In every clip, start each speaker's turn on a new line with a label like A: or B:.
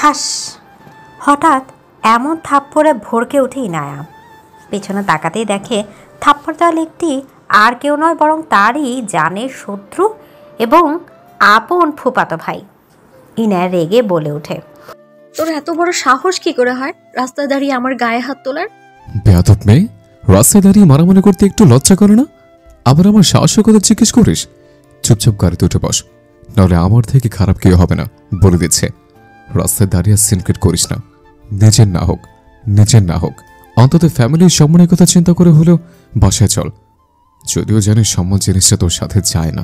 A: ঠাস! হঠাৎ এমন থাপ্পড়ে ভড়কে উঠে ইনায়া। পেছনে তাকাতেই দেখে থাপ্পড় দেওয়া লোকটি আর কেউ নয় বরং তারই জানের শত্রু এবং আপন ফুফাতো ভাই। ইনায়া রেগে বলে ওঠে,
B: তোর এত বড় সাহস কি করে হয় রাস্তায় দাঁড়িয়ে আমার গায়ে হাত তোলার?
C: বেয়াদব মেয়ে, রাস্তায় দাঁড়িয়ে মারামারি করতে একটু লজ্জা করে না? আবার আমার সাহসের কথা জিজ্ঞেস করিস? চুপচাপ গাড়িতে উঠে বস, নাহলে আমার থেকে খারাপ কেউ হবে না, বলে দিচ্ছে। রাস্তায় দাঁড়িয়ে সিনক্রেট করিস না, নিজের না হোক অন্তত ফ্যামিলির সম্মানের কথা চিন্তা করে হলেও বাসায় চল। যদিও জানিস সম্মান জিনিসটা তোর সাথে যায় না।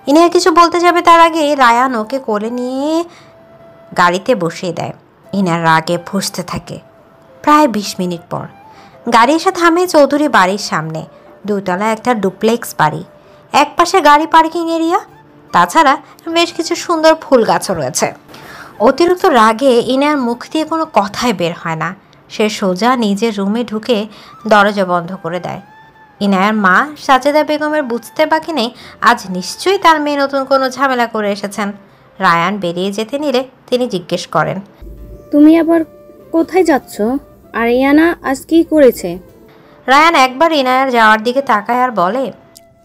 A: ইনায়া কিছু বলতে যাবে তার আগে রায়ান ওকে কোলে নিয়ে গাড়িতে বসিয়ে দেয়। ইনার রাগে ফুঁসতে থাকে। প্রায় 20 মিনিট পর গাড়ি এসে থামে চৌধুরী বাড়ির সামনে। দুতলা একটা ডুপ্লেক্স বাড়ি, এক পাশে গাড়ি পার্কিং এরিয়া, তাছাড়া বেশ কিছু সুন্দর ফুল গাছও রয়েছে। অতিরিক্ত রাগে ইনার মুখ দিয়ে কোনো কথাই বের হয় না। সে সোজা নিজের রুমে ঢুকে দরজা বন্ধ করে দেয়। ইনায়ার মা সাজেদা বেগমের বুঝতে বাকি নেই আজ নিশ্চয়ই তার মেয়ে নতুন কোনো ঝামেলা করে এসেছেন। রায়ান বেরিয়ে যেতে নিলে তিনি জিজ্ঞেস করেন,
B: তুমি আবার কোথায় যাচ্ছ? আর ইয়ানা আজ কি করেছে?
A: রায়ান একবার ইনায়ার যাওয়ার দিকে তাকায় আর বলে,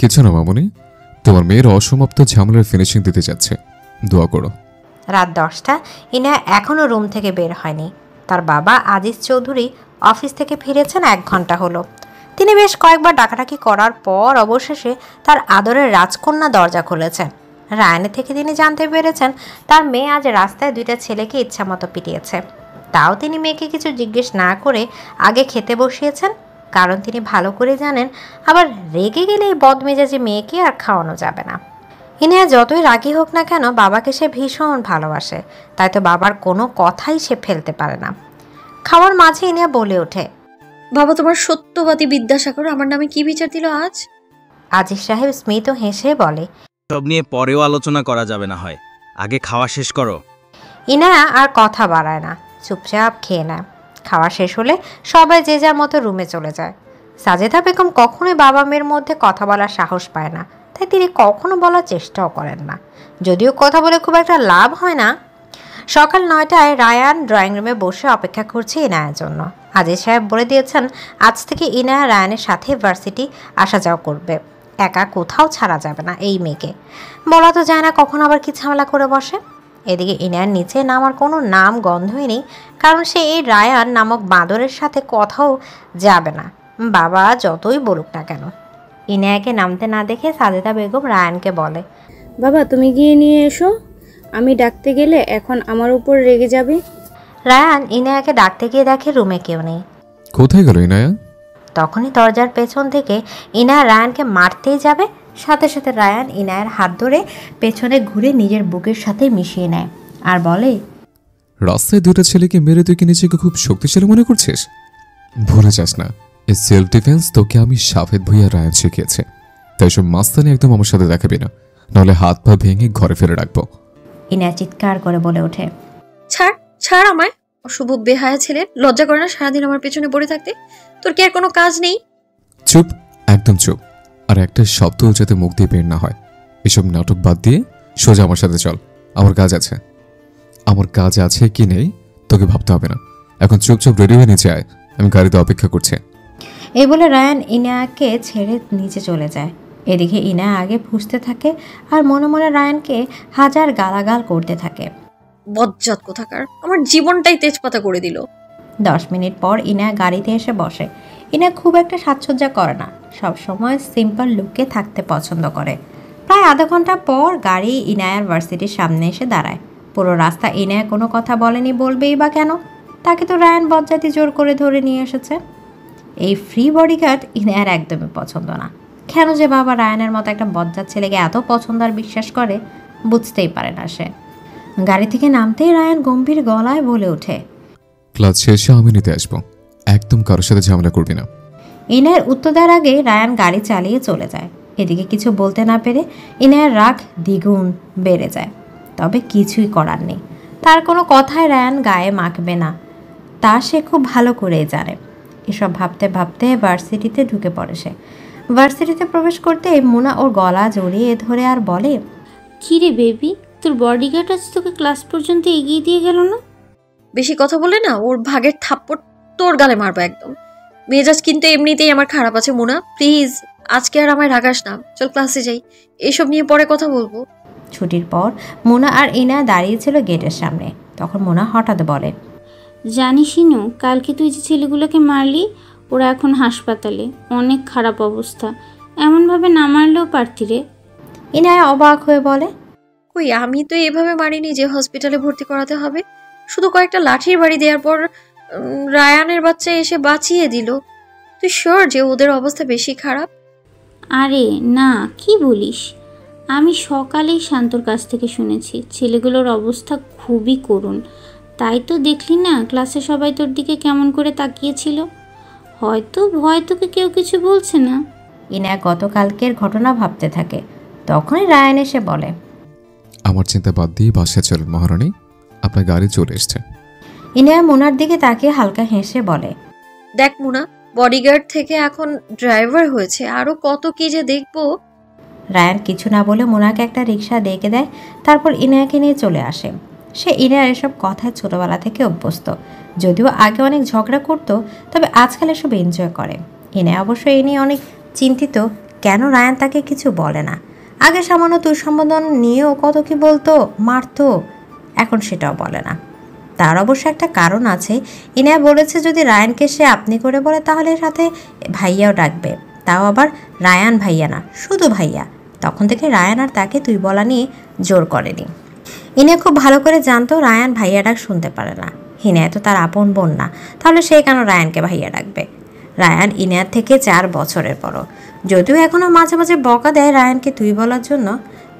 C: কিছু না মামুনি, তোমার মেয়ের অসমাপ্ত ঝামেলার ফিনিশিং দিতে যাচ্ছে, দোয়া করো।
A: রাত 10টা। ইনায়া এখনও রুম থেকে বের হয়নি। তার বাবা আজিজ চৌধুরী অফিস থেকে ফিরেছেন 1 ঘন্টা হলো। তিনি বেশ কয়েকবার ডাকাডাকি করার পর অবশেষে তার আদরের রাজকন্যা দরজা খুলেছেন। রায়ানের থেকে তিনি জানতে পেরেছেন তার মেয়ে আজ রাস্তায় 2টা ছেলেকে ইচ্ছামতো পিটিয়েছে। তাও তিনি মেয়েকে কিছু জিজ্ঞেস না করে আগে খেতে বসিয়েছেন, কারণ তিনি ভালো করে জানেন আবার রেগে গেলে এই বদমেজাজি মেয়েকে আর খাওয়ানো যাবে না। ইনায়া যতই রাগী হোক না কেন বাবাকে সে ভীষণ ভালোবাসে, তাই তো বাবার কোনো কথাই সে ফেলতে পারে না। খাওয়ার মাঝে ইনায়া বলে ওঠে,
B: বাবা তোমার সত্যবাদী বিদ্যাসাগর আমার নামে কি বিচার দিল আজ?
A: আজিজ সাহেব স্মিত হেসে বলে,
D: সব নিয়ে পরেও আলোচনা করা যাবে না হয়, আগে খাওয়া শেষ করো।
A: ইনায়া আর কথা বাড়ায় না, চুপচাপ খেয়ে নেয়। খাওয়া শেষ হলে সবাই যে যার মতো রুমে চলে যায়। সাজেদা বেগম কখনোই বাবা মেয়ের মধ্যে কথা বলার সাহস পায় না, তাই তিনি কখনো বলার চেষ্টাও করেন না। যদিও কথা বলে খুব একটা লাভ হয় না। সকাল 9টায় রায়ান ড্রয়িং রুমে বসে অপেক্ষা করছে ইনায়ার জন্য। আজিজ সাহেব বলে দিয়েছেন আজ থেকে ইনায়া রায়ানের সাথে ভার্সিটি আসা যাওয়া করবে, একা কোথাও ছাড়া যাবে না এই মেয়েকে। বলা তো যায় না কখন আবার কি ঝামেলা করে বসে। এদিকে ইনায়ার নিচে নামার কোনো নাম গন্ধই নেই, কারণ সে এই রায়ান নামক বাঁদরের সাথে কথাও যাবে না, বাবা যতই বলুক না কেন। ইনায়াকে নামতে না দেখে সাজেদা বেগম রায়ানকে বলে,
B: বাবা তুমি গিয়ে নিয়ে এসো, আমি ডাকতে গেলে এখন আমার উপর রেগে যাবে।
A: রায়ান ইনায়াকে ডাকতে গিয়ে দেখে রুমে কেউ নেই।
C: কোথায় গেল ইনায়া?
A: তখনই দরজার পেছন থেকে ইনায়া রায়ানকে মারতেই যাবে, সাথে সাথে রায়ান ইনায়ার হাত ধরে পেছনে ঘুরে নিজের বুকের সাথে মিশিয়ে নেয় আর বলে,
C: রাস্তায় 2টা ছেলেকে মেরে তুই কি নিজেকে খুব শক্তিশালী মনে করছিস? ভুলে যাস না, এই সেলফ ডিফেন্স তোকে আমি সাফেদ ভুইয়া রায়ান শিখিয়েছে। তাই সব মাস্তানি একদম আমার সাথে দেখাবি না, নাহলে হাত পা ভেঙে ঘরে ফেলে রাখবো।
A: ইনায়া চিৎকার করে বলে ওঠে,
B: ছাড় ছাড় আমায়, অশুভ বেহায়া ছেলে, লজ্জা করে না সারাদিন আমার পেছনে পড়ে থাকতে? তোর কি আর কোনো কাজ নেই?
C: চুপ, একদম চুপ, আর একটা শব্দ যাতে মুখ দিয়ে বের না হয়। এসব নাটক বাদ দিয়ে সোজা আমার সাথে চল, আমার কাজ আছে। আমার কাজ আছে কি নেই তোকে ভাবতে হবে না, এখন চুপচাপ রেডি হয়ে নিচে আয়, আমি গাড়িতে অপেক্ষা করছি।
A: এই বলে রায়ান ইনায়াকে ছেড়ে নিচে চলে যায়। এদিকে ইনায়া আগে ফুঁসতে থাকে আর মনে মনে রায়ানকে হাজার গালাগাল করতে থাকে।
B: বজ্জাত কোথাকার, আমার জীবনটাই তেজপাতা করে দিল।
A: 10 মিনিট পর ইনায়া গাড়িতে এসে বসে। ইনায়া খুব একটা সাজসজ্জা করে না, সবসময় সিম্পল লুকে থাকতে পছন্দ করে। প্রায় আধা ঘন্টা পর গাড়ি ইনায়ার ভার্সিটির সামনে এসে দাঁড়ায়। পুরো রাস্তা ইনায়া কোনো কথা বলেনি, বলবেই বা কেন? তাকে তো রায়ান বজ্জাতি জোর করে ধরে নিয়ে এসেছে। এই ফ্রি বডিগার্ড ইনায়ার একদমই পছন্দ না। কেন যে বাবা রায়ানের মতো একটা বজ্জাত ছেলেকে এত পছন্দ আর বিশ্বাস করে বুঝতেই পারে না সে। গাড়ি থেকে নামতেই রায়ান গম্ভীর গলায় বলে ওঠে,
C: ক্লাস শেষে আমি নিতে আসবো, একদম কারোর সাথে ঝামেলা করবি না।
A: ইনায়ের উত্তর দেওয়ার আগে রায়ান গাড়ি চালিয়ে চলে যায়। এদিকে কিছু বলতে না পেরে ইনায়ের রাগ দ্বিগুণ বেড়ে যায়। তবে কিছুই করার নেই, তার কোনো কথাই রায়ান গায়ে মাখবে না, তা সে খুব ভালো করেই জানে। এসব ভাবতে ভাবতে ভার্সিটিতে ঢুকে পড়ে সে। ভার্সিটিতে প্রবেশ করতে মুনা ওর গলা জড়িয়ে ধরে আর বলে,
E: কী রে বেবি, তোর বডিগার্ড আজ তোকে ক্লাস পর্যন্ত এগিয়ে দিয়ে গেল না?
B: বেশি কথা বলে না ওর ভাগের থাপ্পড় তোর গালে মারবো একদম। মেজাজ কিন্তু এমনিতেই আমার খারাপ আছে মোনা, প্লিজ আজকে আর আমায় রাগাস না, চল ক্লাসে যাই, এসব নিয়ে পরে কথা বলবো।
A: ছুটির পর মোনা আর ইনা দাঁড়িয়েছিল গেটের সামনে। তখন মোনা হঠাৎ বলে,
E: জানিসই নু, কালকে তুই যে ছেলেগুলোকে মারলি ওরা এখন হাসপাতালে, অনেক খারাপ অবস্থা। এমনভাবে না মারলেও পারতি রে।
A: ইনায়া অবাক হয়ে বলে,
B: কই আমি তো এভাবে মারিনি যে হসপিটালে ভর্তি করাতে হবে। শুধু কয়েকটা লাঠির বাড়ি দেওয়ার পর রায়ানের বাচ্চা এসে বাঁচিয়ে দিল। তুই শিওর যে ওদের অবস্থা বেশি খারাপ?
E: আরে না, কি বলিস, আমি সকালেই শান্তর কাছ থেকে শুনেছি ছেলেগুলোর অবস্থা খুবই করুণ। তাই তো দেখলি না ক্লাসে সবাই তোর দিকে কেমন করে তাকিয়েছিল। হয়তো ভয় তোকে কেউ কিছু বলছে না।
A: ইনায়া গতকালকের ঘটনা ভাবতে থাকে। তখনই রায়ান এসে বলে,
C: আমার চিন্তা বাদ দিয়ে বাসায় চলুন মহারানী, আপনার গাড়ি চলে এসছে।
A: ইনায়া মোনার দিকে তাকিয়ে হালকা হেসে বলে,
B: দেখ মুনা, বডিগার্ড থেকে এখন ড্রাইভার হয়েছে, আরো কত কি যে দেখবো।
A: রায়ান কিছু না বলে মোনাকে একটা রিক্সা ডেকে দেয়। তারপর ইনায়াকে নিয়ে চলে আসে। সে ইনায়ার এসব কথায় ছোটবেলা থেকে অভ্যস্ত। যদিও আগে অনেক ঝগড়া করত, তবে আজকাল এসব এনজয় করে। ইনায়া অবশ্য এই নিয়ে অনেক চিন্তিত, কেন রায়ান তাকে কিছু বলে না। আগে সামান্য দুঃসম্বোধন নিয়েও কত কি বলতো, মারতো, এখন সেটাও বলে না। তার অবশ্য একটা কারণ আছে। ইনায়া বলেছে যদি রায়ানকে সে আপনি করে বলে তাহলে সাথে ভাইয়াও ডাকবে, তাও আবার রায়ান ভাইয়া না, শুধু ভাইয়া। তখন থেকে রায়ান আর তাকে তুই বলা নিয়ে জোর করেনি। ইনায়া খুব ভালো করে জানতো রায়ান ভাইয়া ডাক শুনতে পারে না। ইনায়া তো তার আপন বোন না, তাহলে সে কেন রায়ানকে ভাইয়া ডাকবে। রায়ান ইনায়ার থেকে 4 বছরের বড়। যদিও এখনও মাঝে মাঝে বকা দেয় রায়ানকে তুই বলার জন্য,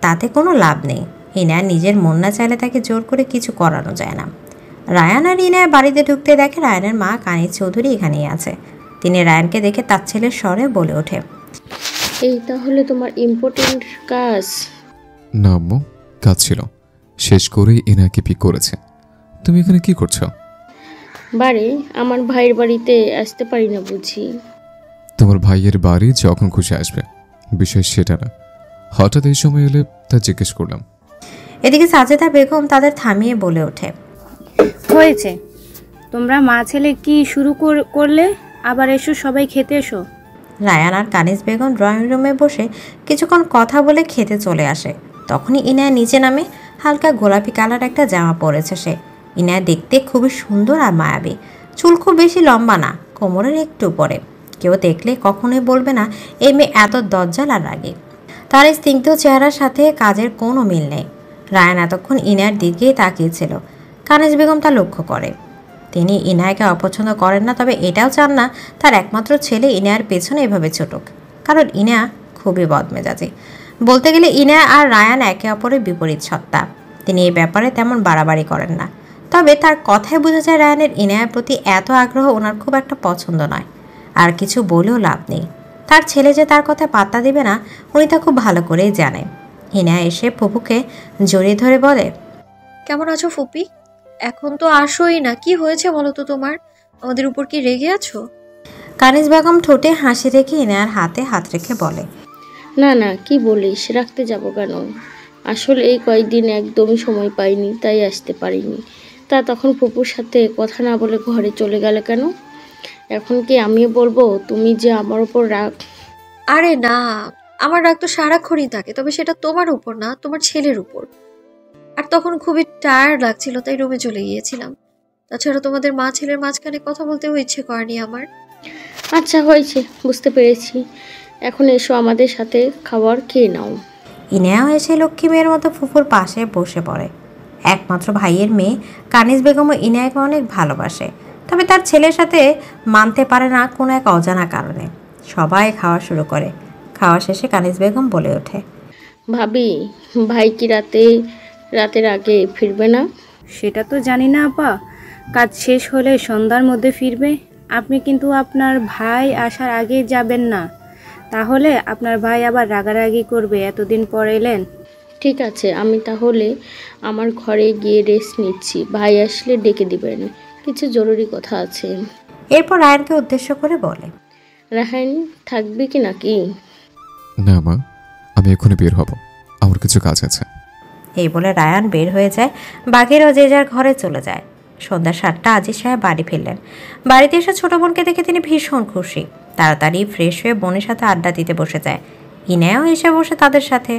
A: তাতে কোনো লাভ নেই। ইনায়া নিজের মন না চাইলে তাকে জোর করে কিছু করানো যায় না। রায়ান আর ইনায়া বাড়িতে ঢুকতে দেখে রায়ানের মা কানিজ চৌধুরী এখানেই আছে। তিনি রায়ানকে দেখে তার ছেলের স্বরে বলে ওঠে,
E: এই তাহলে তোমার ইম্পর্টেন্ট কাজ?
C: না আম্মু, কাজ ছিল, শেষ করেই এনাকে পিক করেছে। তুমি এখানে কি করছো?
E: বারে আমার ভাইয়ের বাড়িতে আসতে পারি না বুঝি।
C: তোমার ভাইয়ের বাড়ি যখন খুশি আসবে, বিষয় সেটা না। হঠাৎ এই সময় এলে তা জিজ্ঞেস করলাম।
A: এদিকে সাজেদা বেগম তাদের থামিয়ে বলে ওঠে,
F: হয়েছে, তোমরা মা ছেলে কি শুরু করলে? আবার এসো, সবাই খেতে এসো।
A: রায়ান আর কানিজ বেগম ড্রয়িং রুমে বসে কিছুক্ষণ কথা বলে খেতে চলে আসে। তখনই ইনায়া নিচে নামে। হালকা গোলাপি কালার একটা জামা পরেছে সে। ইনায়া দেখতে খুবই সুন্দর আর মায়াবী। চুল খুব বেশি লম্বা না, কোমরের একটু উপরে। কেউ দেখলে কখনোই বলবে না এই মেয়ে এত দজ্জাল আর রাগী। তার এই স্নিগ্ধ চেহারার সাথে কাজের কোনো মিল নেই। রায়ান এতক্ষণ ইনায়ার দিকেই তাকিয়েছিল। কানিজ বেগম তা লক্ষ্য করে। তিনি ইনায়াকে অপছন্দ করেন না, তবে এটাও চান না তার একমাত্র ছেলে ইনায়ার পেছনে এভাবে ছুটুক, কারণ ইনায়া খুবই বদমেজাজি। বলতে গেলে ইনায়া আর রায়ান একে অপরের বিপরীত সত্তা। তিনি এই ব্যাপারে তেমন বাড়াবাড়ি করেন না, তবে তার কথায় বোঝা যায় রায়ানের ইনায়ার প্রতি এত আগ্রহ ওনার খুব একটা পছন্দ নয়। আর কিছু বলেও লাভ নেই, তার ছেলে যে তার কথায় পাত্তা দেবে না উনি তা খুব ভালো করেই জানেন। ইনায়া এসে ফুপুকে জড়িয়ে ধরে বলে,
B: কেমন আছো ফুপি? এখন তো আসোই না, কি হয়েছে বলো তো তোমার? আমাদের উপর কি রেগে আছো?
A: কানিজ বেগম ঠোঁটে হাসি রেখে ইনায়ার হাতে হাত রেখে বলে,
E: না না, কি বলিস, রাখতে যাব কেন? আসলে এই কয়েকদিন একদমই সময় পাইনি, তাই আসতে পারিনি। তা তখন ফুপুর সাথে কথা না বলে ঘরে চলে গেলে কেন? এখন কি আমিও বলবো তুমি যে আমার উপর রাগ?
B: আরে না, আমার রাগ তো সারাক্ষণই থাকে, তবে সেটা তোমার উপর না, তোমার ছেলের উপর। আর তখন খুবই টায়ার্ড লাগছিল, তাই রুমে চলে গিয়েছিলাম। তাছাড়া তোমাদের মা ছেলের মাঝখানে কথা বলতেও ইচ্ছে করেনি আমার।
E: আচ্ছা হয়েছে, বুঝতে পেরেছি। এখন এসো আমাদের সাথে খাবার খেয়ে নাও।
A: ইনায়াও এসে লক্ষ্মী মেয়ের মতো ফুফুর পাশে বসে পড়ে। একমাত্র ভাইয়ের মেয়ে কানিজ বেগমও ইনায়াকে অনেক ভালোবাসে, তবে তার ছেলের সাথে মানতে পারে না কোনো এক অজানা কারণে। সবাই খাওয়া শুরু করে। খাওয়া শেষে কানিজ বেগম বলে ওঠে,
E: ভাবি, ভাই কি রাতের আগে ফিরবে না?
F: সেটা তো জানি না আপা, কাজ শেষ হলে সন্ধ্যার মধ্যে ফিরবে। আপনি কিন্তু আপনার ভাই আসার আগে যাবেন না, তাহলে আপনার ভাই আবার রাগারাগি করবে এতদিন পর এলেন।
E: ঠিক আছে, আমি তাহলে আমার ঘরে গিয়ে রেস্ট নিচ্ছি। ভাই আসলে ডেকে দিবেন, কিছু জরুরি কথা আছে।
A: এরপর রায়ানকে উদ্দেশ্য করে বলে,
E: রাহান থাকবে কি নাকি?
C: না মা, আমি এখনই বের হব, আমার কিছু কাজ আছে।
A: এই বলে রায়ান বের হয়ে যায়। বাকিরাও যে যার ঘরে চলে যায়। সন্ধ্যা 7টা আজিজ সাহেব বাড়ি ফিরলেন। বাড়িতে এসে ছোট বোনকে দেখে তিনি ভীষণ খুশি। তাড়াতাড়ি ফ্রেশ হয়ে বোনের সাথে আড্ডা দিতে বসে যায়। ইনায়াও এসে বসে তাদের সাথে।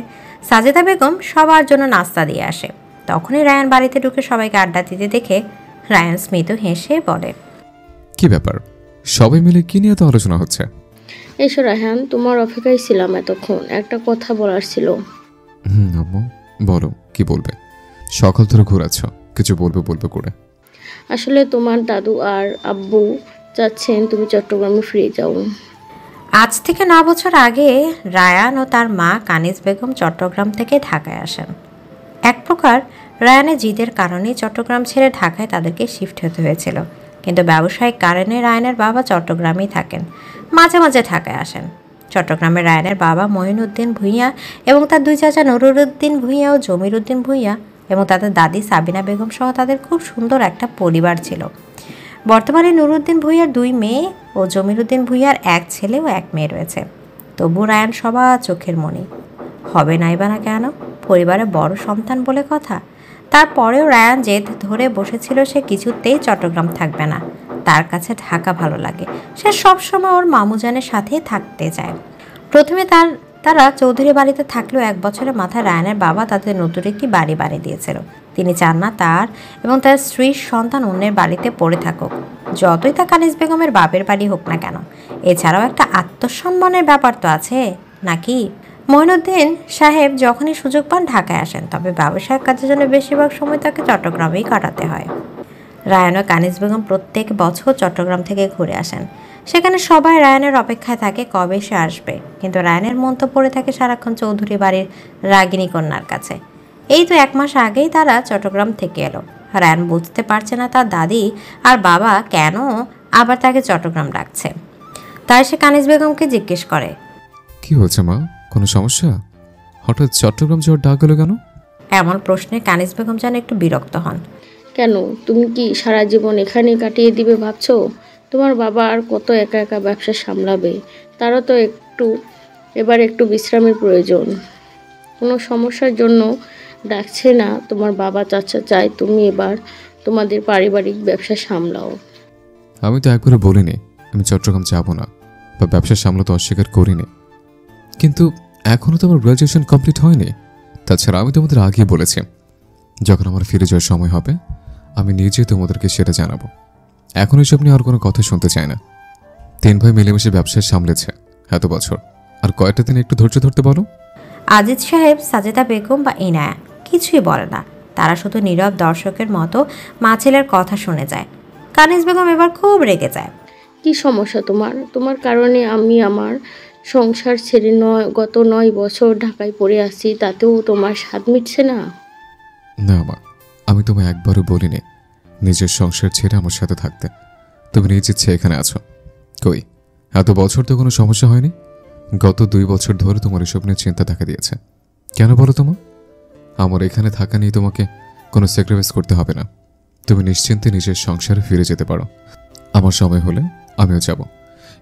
A: সাজেদা বেগম সবার জন্য নাস্তা দিয়ে আসে। তখনই রায়ান বাড়িতে ঢুকে সবাইকে আড্ডা দিতে দেখে রায়ান স্মিত হেসে বলে,
C: কি ব্যাপার, সবাই মিলে কি নিয়ে তো আলোচনা হচ্ছে?
G: এসো রায়হান, তোমার অপেক্ষায় ছিলাম এতক্ষণ, একটা কথা বলার ছিল।
C: আম্মু বলো, কি বলবে? সকাল ধরে ঘোরাচ্ছ, কিছু বলবে বলবে করে।
G: আসলে তোমার দাদু আর আব্বু চাচ্ছেন তুমি চট্টগ্রামে ফিরে যাও।
A: আজ থেকে 9 বছর আগে রায়ান ও তার মা কানিজ বেগম চট্টগ্রাম থেকে ঢাকায় আসেন। এক প্রকার রায়ানের জিদের কারণেই চট্টগ্রাম ছেড়ে ঢাকায় তাদেরকে শিফট হতে হয়েছিল। কিন্তু ব্যবসায়িক কারণে রায়ানের বাবা চট্টগ্রামেই থাকেন, মাঝে মাঝে ঢাকায় আসেন। চট্টগ্রামে রায়ানের বাবা মঈনুদ্দিন ভূঁইয়া এবং তার 2 চাচা নুরুদ্দিন ভূঁইয়া ও জমির উদ্দিন ভূঁইয়া এবং তাদের দাদি সাবিনা বেগম সহ তাদের খুব সুন্দর একটা পরিবার ছিল। বর্তমানে নুরুদ্দিন ভূঁইয়ার 2 মেয়ে ও জমির উদ্দিন ভূঁইয়ার 1 ছেলে ও 1 মেয়ে রয়েছে। তবু রায়ান সবার চোখের মণি। হবে নাই বা না কেন, পরিবারের বড় সন্তান বলে কথা। তারপরেও রায়ান জেদ ধরে বসেছিল সে কিছুতেই চট্টগ্রাম থাকবে না, তার কাছে ঢাকা ভালো লাগে। সে সবসময় ওর মামুজানের সাথেই থাকতে চায়। প্রথমে তারা চৌধুরী বাড়িতে থাকলেও 1 বছরের মাথায় রায়ানের বাবা তাদের নতুন একটি বাড়ি বানিয়ে দিয়েছিল। তিনি চান না তার এবং তার স্ত্রীর সন্তান অন্যের বাড়িতে পড়ে থাকুক, যতই তা কানিজ বেগমের বাপের বাড়ি হোক না কেন। এছাড়াও একটা আত্মসম্মানের ব্যাপার তো আছে নাকি? মঈনুদ্দিন সাহেব যখনই সুযোগ পান ঢাকায় আসেন, তবে ব্যবসায়িক কাজের জন্য বেশিরভাগ সময় তাকে চট্টগ্রামেই কাটাতে হয়। রায়ান ও কানিজ বেগম প্রত্যেক বছর চট্টগ্রাম থেকে ঘুরে আসেন। সেখানে সবাই রায়ানের অপেক্ষায় থাকে কবে সে আসবে, কিন্তু রায়ানের মন তো পড়ে থাকে সারাক্ষণ চৌধুরী বাড়ির রাগিনী কন্যার কাছে। এই তো 1 মাস আগেই তারা চট্টগ্রাম থেকে এলো। রায়ান বুঝতে পারছে না তার দাদি আর বাবা কেন আবার তাকে চট্টগ্রাম ডাকছে। তাই সে কানিজ বেগমকে জিজ্ঞেস করে,
C: কি হয়েছে মা, কোনো সমস্যা? হঠাৎ চট্টগ্রাম যাওয়ার ডাক গেল কেন?
A: এমন প্রশ্নে কানিজ বেগম যেন একটু বিরক্ত হন।
G: কেন, তুমি কি সারা জীবন এখানে কাটিয়ে দিবে ভাবছো? তোমার বাবা আর কত একা একা ব্যবসা সামলাবে? তারও তো এবার একটু বিশ্রামের প্রয়োজন। কোনো সমস্যার জন্য ডাকছে না তোমার বাবা, চাচা চাই তুমি এবার তোমাদের পারিবারিক ব্যবসা সামলাও।
C: আমি তো একবারে বলিনি আমি চট্টগ্রাম যাব না বা ব্যবসা সামলাতে অস্বীকার করিনি, কিন্তু এখনও তো আমার গ্র্যাজুয়েশন কমপ্লিট হয়নি। তাছাড়া আমি তোমাদের আগেই বলেছি যখন আমার ফিরে যাওয়ার সময় হবে আমি নিজে তোমাদেরকে সেটা জানাবো। এখন এসব নিয়ে আর কোনো কথা শুনতে চাই না। 3 ভাই মিলেমিশে ব্যবসায় সামলেছে এত বছর, আর কয়েকটা দিন একটু ধৈর্য ধরতে বলো।
A: আজিজ সাহেব, সাজেদা বেগম বা ইনায়া কিছুই বলে না। তারা শুধু নীরব দর্শকের মতো মা ছেলের কথা শুনে যায়। কানিজ বেগম এবার খুব রেগে যায়।
G: কি সমস্যা তোমার কারণে আমি আমার সংসার ছেড়ে গত 9 বছর ঢাকায় পড়ে আছি, তাতেও তোমার স্বাদ মিটছে না?
C: না মা, আমি তোমায় একবারও বলিনি নিজের সংসার ছেড়ে আমার সাথে থাকতে। তুমি নিজ ইচ্ছে এখানে আছো। কই, এত বছর তো কোনো সমস্যা হয়নি। গত 2 বছর ধরে তোমার এসব নিয়ে চিন্তা দেখা দিয়েছে। কেন বলো তোমার? আমার এখানে থাকা নিয়ে তোমাকে কোনো স্যাক্রিফাইস করতে হবে না। তুমি নিশ্চিন্তে নিজের সংসারে ফিরে যেতে পারো। আমার সময় হলে আমিও যাব।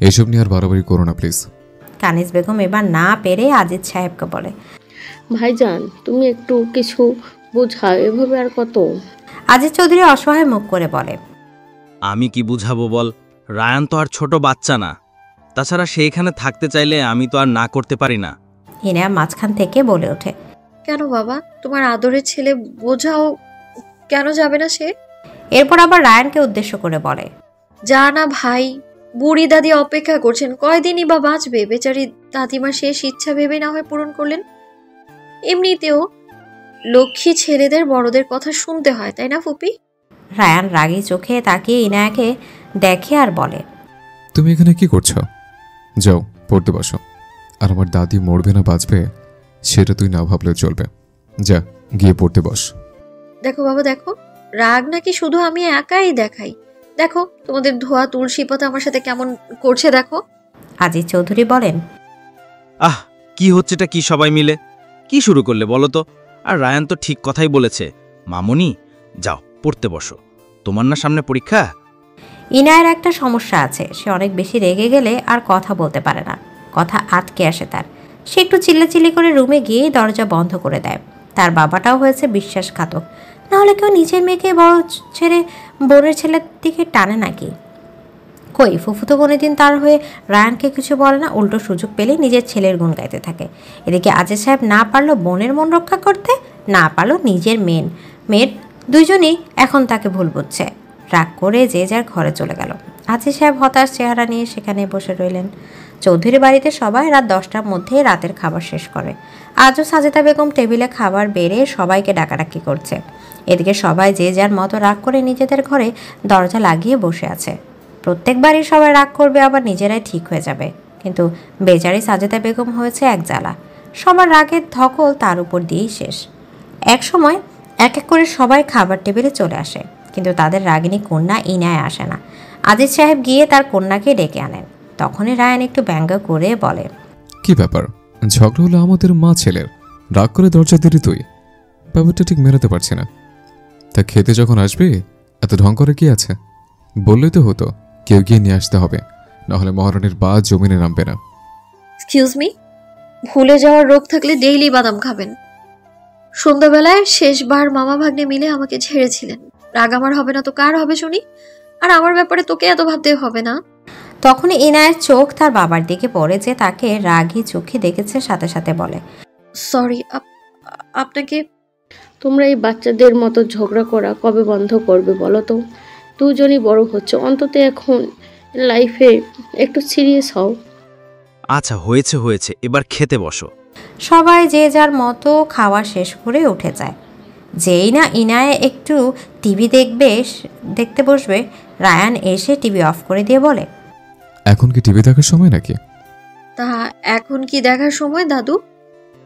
C: এসব নিয়ে আর বাড়াবাড়ি করো না প্লিজ।
A: কানিজ বেগম এবার না পেরে আজিজ সাহেবকে বলে,
G: ভাইজান তুমি একটু কিছু বোঝাও, এভাবে আর কত?
A: আজিজ চৌধুরী অসহায় মুখ করে বলে,
D: আমি কি বুঝাবো বল? রায়ান তো আর ছোট বাচ্চা না। তাছাড়া সে এখানে থাকতে চাইলে আমি তো আর না করতে পারি না।
A: ইনায়া মাঝখান থেকে বলে ওঠে,
B: কেন বাবা, তোমার আদরের ছেলে, বোঝাও, কেন যাবে না সে?
A: এরপর আবার রায়ানকে উদ্দেশ্য করে বলে,
B: যা না ভাই, বুড়ি দাদি অপেক্ষা করছেন, কয়দিনই বা বাঁচবে? বেচারি দাদিমার শেষ ইচ্ছা ভেবে না হয় পূরণ করলেন। এমনিতেও লক্ষ্মী ছেলেদের বড়দের কথা শুনতে হয়, তাই না ফুপি?
A: রায়ান রাগী চোখে তাকিয়ে ইনায়াকে দেখে আর বলে,
C: তুমি এখানে কি করছো? যাও পড়তে বসো। আর আমার দাদি মরবে না বাঁচবে সেটা তুই না ভাবলেও চলবে। যা গিয়ে পড়তে বস।
B: দেখো বাবা দেখো, রাগ নাকি শুধু আমি একাই দেখাই? দেখো তোমাদের ধোয়া তুলসী পাতা আমার সাথে কেমন করছে দেখো।
A: আজিজ চৌধুরী বলেন,
D: আহ, কি হচ্ছেটা কি সবাই মিলে? কি শুরু করলে বলো তো? আর রায়ান তো ঠিক কথাই বলেছে। মামুনি, যাও পড়তে বসো, তোমার না সামনে পরীক্ষা।
A: ইনায়ের একটা সমস্যা আছে, সে অনেক বেশি রেগে গেলে আর কথা বলতে পারে না, কথা আটকে আসে তার। সে একটু চিল্লাচিল্লি করে রুমে গিয়ে দরজা বন্ধ করে দেয়। তার বাবাটাও হয়েছে বিশ্বাসঘাতক, নাহলে কেউ নিজের মেয়েকে বড় ছেড়ে বোনের ছেলের দিকে টানে নাকি? কই, ফুফুতো কোনোদিন তার হয়ে রায়ানকে কিছু বলে না, উল্টো সুযোগ পেলেই নিজের ছেলের গুণ গাইতে থাকে। এদিকে আজিজ সাহেব না পারলো বোনের মন রক্ষা করতে, না পারলো নিজের মেয়ের দুইজনই এখন তাকে ভুল বুঝছে। রাগ করে যে যার ঘরে চলে গেল। আজিজ সাহেব হতাশ চেহারা নিয়ে সেখানে বসে রইলেন। চৌধুরী বাড়িতে সবাই রাত 10টার মধ্যে রাতের খাবার শেষ করে। আজও সাজেদা বেগম টেবিলে খাবার বেড়ে সবাইকে ডাকাডাকি করছে। এদিকে সবাই যে যার মতো রাগ করে নিজেদের ঘরে দরজা লাগিয়ে বসে আছে। প্রত্যেকবারই সবাই রাগ করবে, আবার নিজেরাই ঠিক হয়ে যাবে। কিন্তু বেচারি সাজেদা বেগম হয়েছে এক জ্বালা। সবার রাগের ধকল তার উপর দিয়েই শেষ। এক সময় এক এক করে সবাই খাবার টেবিলে চলে আসে, কিন্তু তাদের রাগিনী কন্যা ইনায় আসে না। আজিজ সাহেব গিয়ে তার কন্যাকে ডেকে আনেন। তখনই রায়ান একটু ব্যঙ্গ করে বলে,
C: কি ব্যাপার, ঝগড়া হলো আমাদের মা ছেলের, রাগ করে দরজা দিলি তুই? ব্যাপারটা ঠিক মেলাতে পারছি না। তা খেতে যখন আসবে এত ঢং করে কি আছে? বললেই তো হতো কেউ গিয়ে নিয়ে আসতে হবে, নাহলে মহারানীর বা জমিনে নামবে না।
B: এক্সকিউজ মি, ভুলে যাওয়ার রোগ থাকলে ডেইলি বাদাম খাবেন। সন্ধ্যাবেলায় শেষবার মামা ভাগ্নে মিলে আমাকে ঝেড়েছিলেন। রাগ আমার হবে না তো কার হবে শুনি? আর আমার ব্যাপারে তোকে এত ভাবতে হবে না।
A: তখনই ইনায়ের চোখ তার বাবার দিকে পড়ে, যে তাকে রাগী চোখে দেখেছে। সাথে সাথে বলে,
B: সরি, আপনাকে।
G: তোমরা এই বাচ্চাদের মতো ঝগড়া করা কবে বন্ধ করবে বলো তো? দুজনই বড় হচ্ছে, অন্তত এখন লাইফে একটু সিরিয়াস হও।
D: আচ্ছা, হয়েছে হয়েছে, এবার খেতে বসো।
A: সবাই যে যার মতো খাওয়া শেষ করে উঠে যায়। যেই না ইনায়ে একটু টিভি দেখতে বসবে, রায়ান এসে টিভি অফ করে দিয়ে বলে,
C: এখন কি টিভি দেখার সময় নাকি?
B: তা এখন কি দেখার সময় দাদু?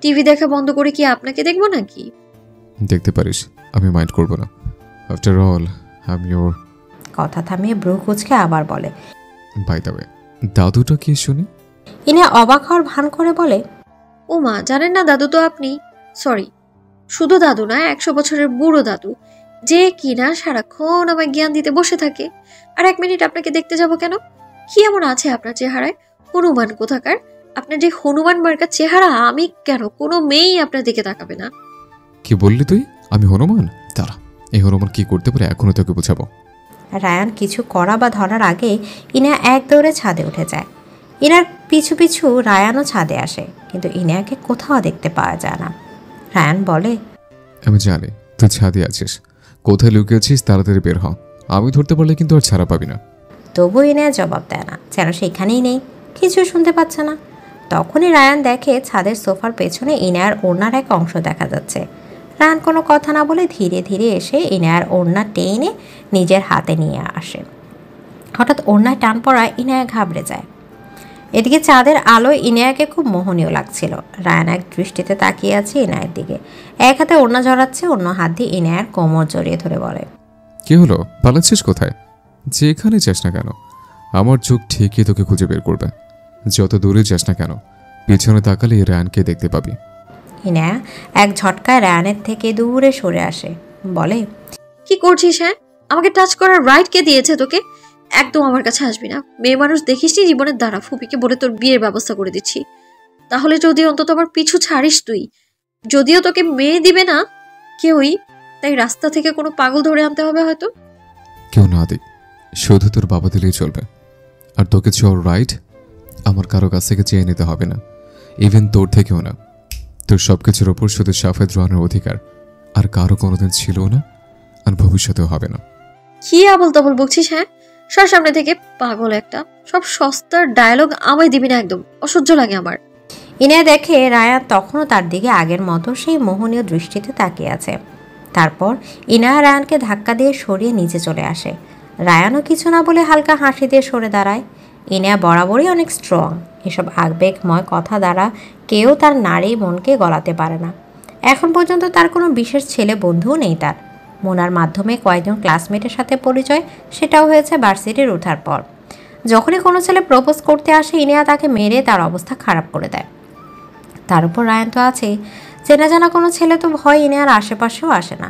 B: টিভি দেখা বন্ধ করে কি আপনাকে দেখবো নাকি?
C: দেখতে পারিস, আমি মাইন্ড করব না। আফটার অল আমি ওর।
A: কথা থামিয়ে ব্রু কুচকে আবার বলে,
C: বাই দ্য ওয়ে, দাদুটা কি শুনি?
A: ইনা অবাক হওয়ার ভান করে বলে,
B: ও মা, জানেন না দাদু তো আপনি? সরি, শুধু দাদু না, 100 বছরের বুড়ো দাদু, যে কিনা সারাক্ষণ আমায় জ্ঞান দিতে বসে থাকে। আর 1 মিনিট আপনাকে দেখতে যাব কেন? কি এমন আছে আপনার চেহারায়? হনুমান কোথাকার! আপনার যে হনুমান মার্কার চেহারা, আমি কেন, কোনো মেয়েই আপনার দিকে তাকাবে না।
C: কি বললি তুই? আমি হনুমান? তারা এই হনুমান কি করতে পারে এখনো তোকে বোঝাবো।
A: রায়ান কিছু করা বা ধরার আগে ইনা এক দৌড়ে ছাদে উঠে যায়। ইনার পিছু পিছু রায়ানও ছাদে আসে, কিন্তু ইনাকে কোথাও দেখতে পাওয়া যায় না। রায়ান বলে,
C: আমি জানি তুই ছাদে আছিস, কোথায় লুকিয়েছিস, তাড়াতাড়ি বের হ। আমি ধরতে পারলে কিন্তু আর ছাড়া পাবি না।
A: তবু ইনায়া জবাব দেয় না, যেন সেখানেই নেই, কিছু শুনতে পাচ্ছে না। তখনই রায়ান দেখে ছাদের সোফার পেছনে ইনায়ার ওড়নার এক অংশ দেখা যাচ্ছে। রায়ান কোনো কথা না বলে ধীরে ধীরে এসে ইনায়ার ওড়না টেনে নিজের হাতে নিয়ে আসে। হঠাৎ ওড়নায় টান পড়ায় ইনায়া ঘাবড়ে যায়। এদিকে চাঁদের আলোয় ইনায়াকে খুব মোহনীয় লাগছিল। রায়ান এক দৃষ্টিতে তাকিয়ে আছে ইনায়ের দিকে, এক হাতে ওড়না জড়াচ্ছে, অন্য হাত দিয়ে ইনায়ার কোমর জড়িয়ে ধরে বলে,
C: কি হলো, পালাচ্ছিস কোথায়? যেখানে যাস না কেন আমার চোখ ঠিকই তোকে খুঁজে বের করবে। যত দূরে যাস না কেন পিছনে তাকালে রায়ানকে দেখতে পাবি।
A: ইনায়া এক ঝটকায় রায়ানের থেকে দূরে সরে আসে, বলে,
B: কি করছিস? হ্যাঁ, আমাকে টাচ করার রাইট কে দিয়েছে তোকে? একদম আমার কাছে আসবি না। মেয়ে মানুষ দেখিসনি জীবনের দ্বারা, ফুপিকে বলে তোর বিয়ের ব্যবস্থা করে দিচ্ছি। তাহলে যদি অন্তত আমার পিছু ছাড়িস তুই। যদিও তোকে মেয়ে দিবে না কেউই, তাই রাস্তা থেকে কোনো পাগল ধরে আনতে হবে হয়তো।
C: কেউ না দিক, শুধু তোর বাবা দিলেই চলবে। আর তোকে চোর রাইট আমার কারো কাছ থেকে চেয়ে নিতে হবে না, ইভেন তোর থেকেও না। তোর সবকিছুর ওপর শুধু সাফেদ রোহানের অধিকার, আর কারো কোনোদিন ছিল না, আর ভবিষ্যতেও হবে না।
B: কি আবল তাবল বকছিস? হ্যাঁ, সর সামনে থেকে, পাগল একটা। সব সস্তার ডায়লগ আমায় দিবি না, একদম অসহ্য লাগে আমার।
A: ইনায়া দেখে রায়ান তখনও তার দিকে আগের মতো সেই মোহনীয় দৃষ্টিতে তাকিয়ে আছে। তারপর ইনায়া রায়ানকে ধাক্কা দিয়ে সরিয়ে নিচে চলে আসে। রায়ানও কিছু না বলে হালকা হাসি দিয়ে সরে দাঁড়ায়। ইনায়া বরাবরই অনেক স্ট্রং, এসব আবেগময় কথা দ্বারা কেউ তার নারী মনকে গলাতে পারে না। এখন পর্যন্ত তার কোনো বিশেষ ছেলে বন্ধুও নেই তার। মোনার মাধ্যমে কয়েকজন ক্লাসমেটের সাথে পরিচয়, সেটাও হয়েছে ভার্সিটির ওঠার পর। যখনই কোনো ছেলে প্রপোজ করতে আসে, ইনিয়া তাকে মেরে তার অবস্থা খারাপ করে দেয়। তার উপর রায়ান তো আছেই, চেনা জানা কোনো ছেলে তো ভয় ইনিয়ার আশেপাশেও আসে না।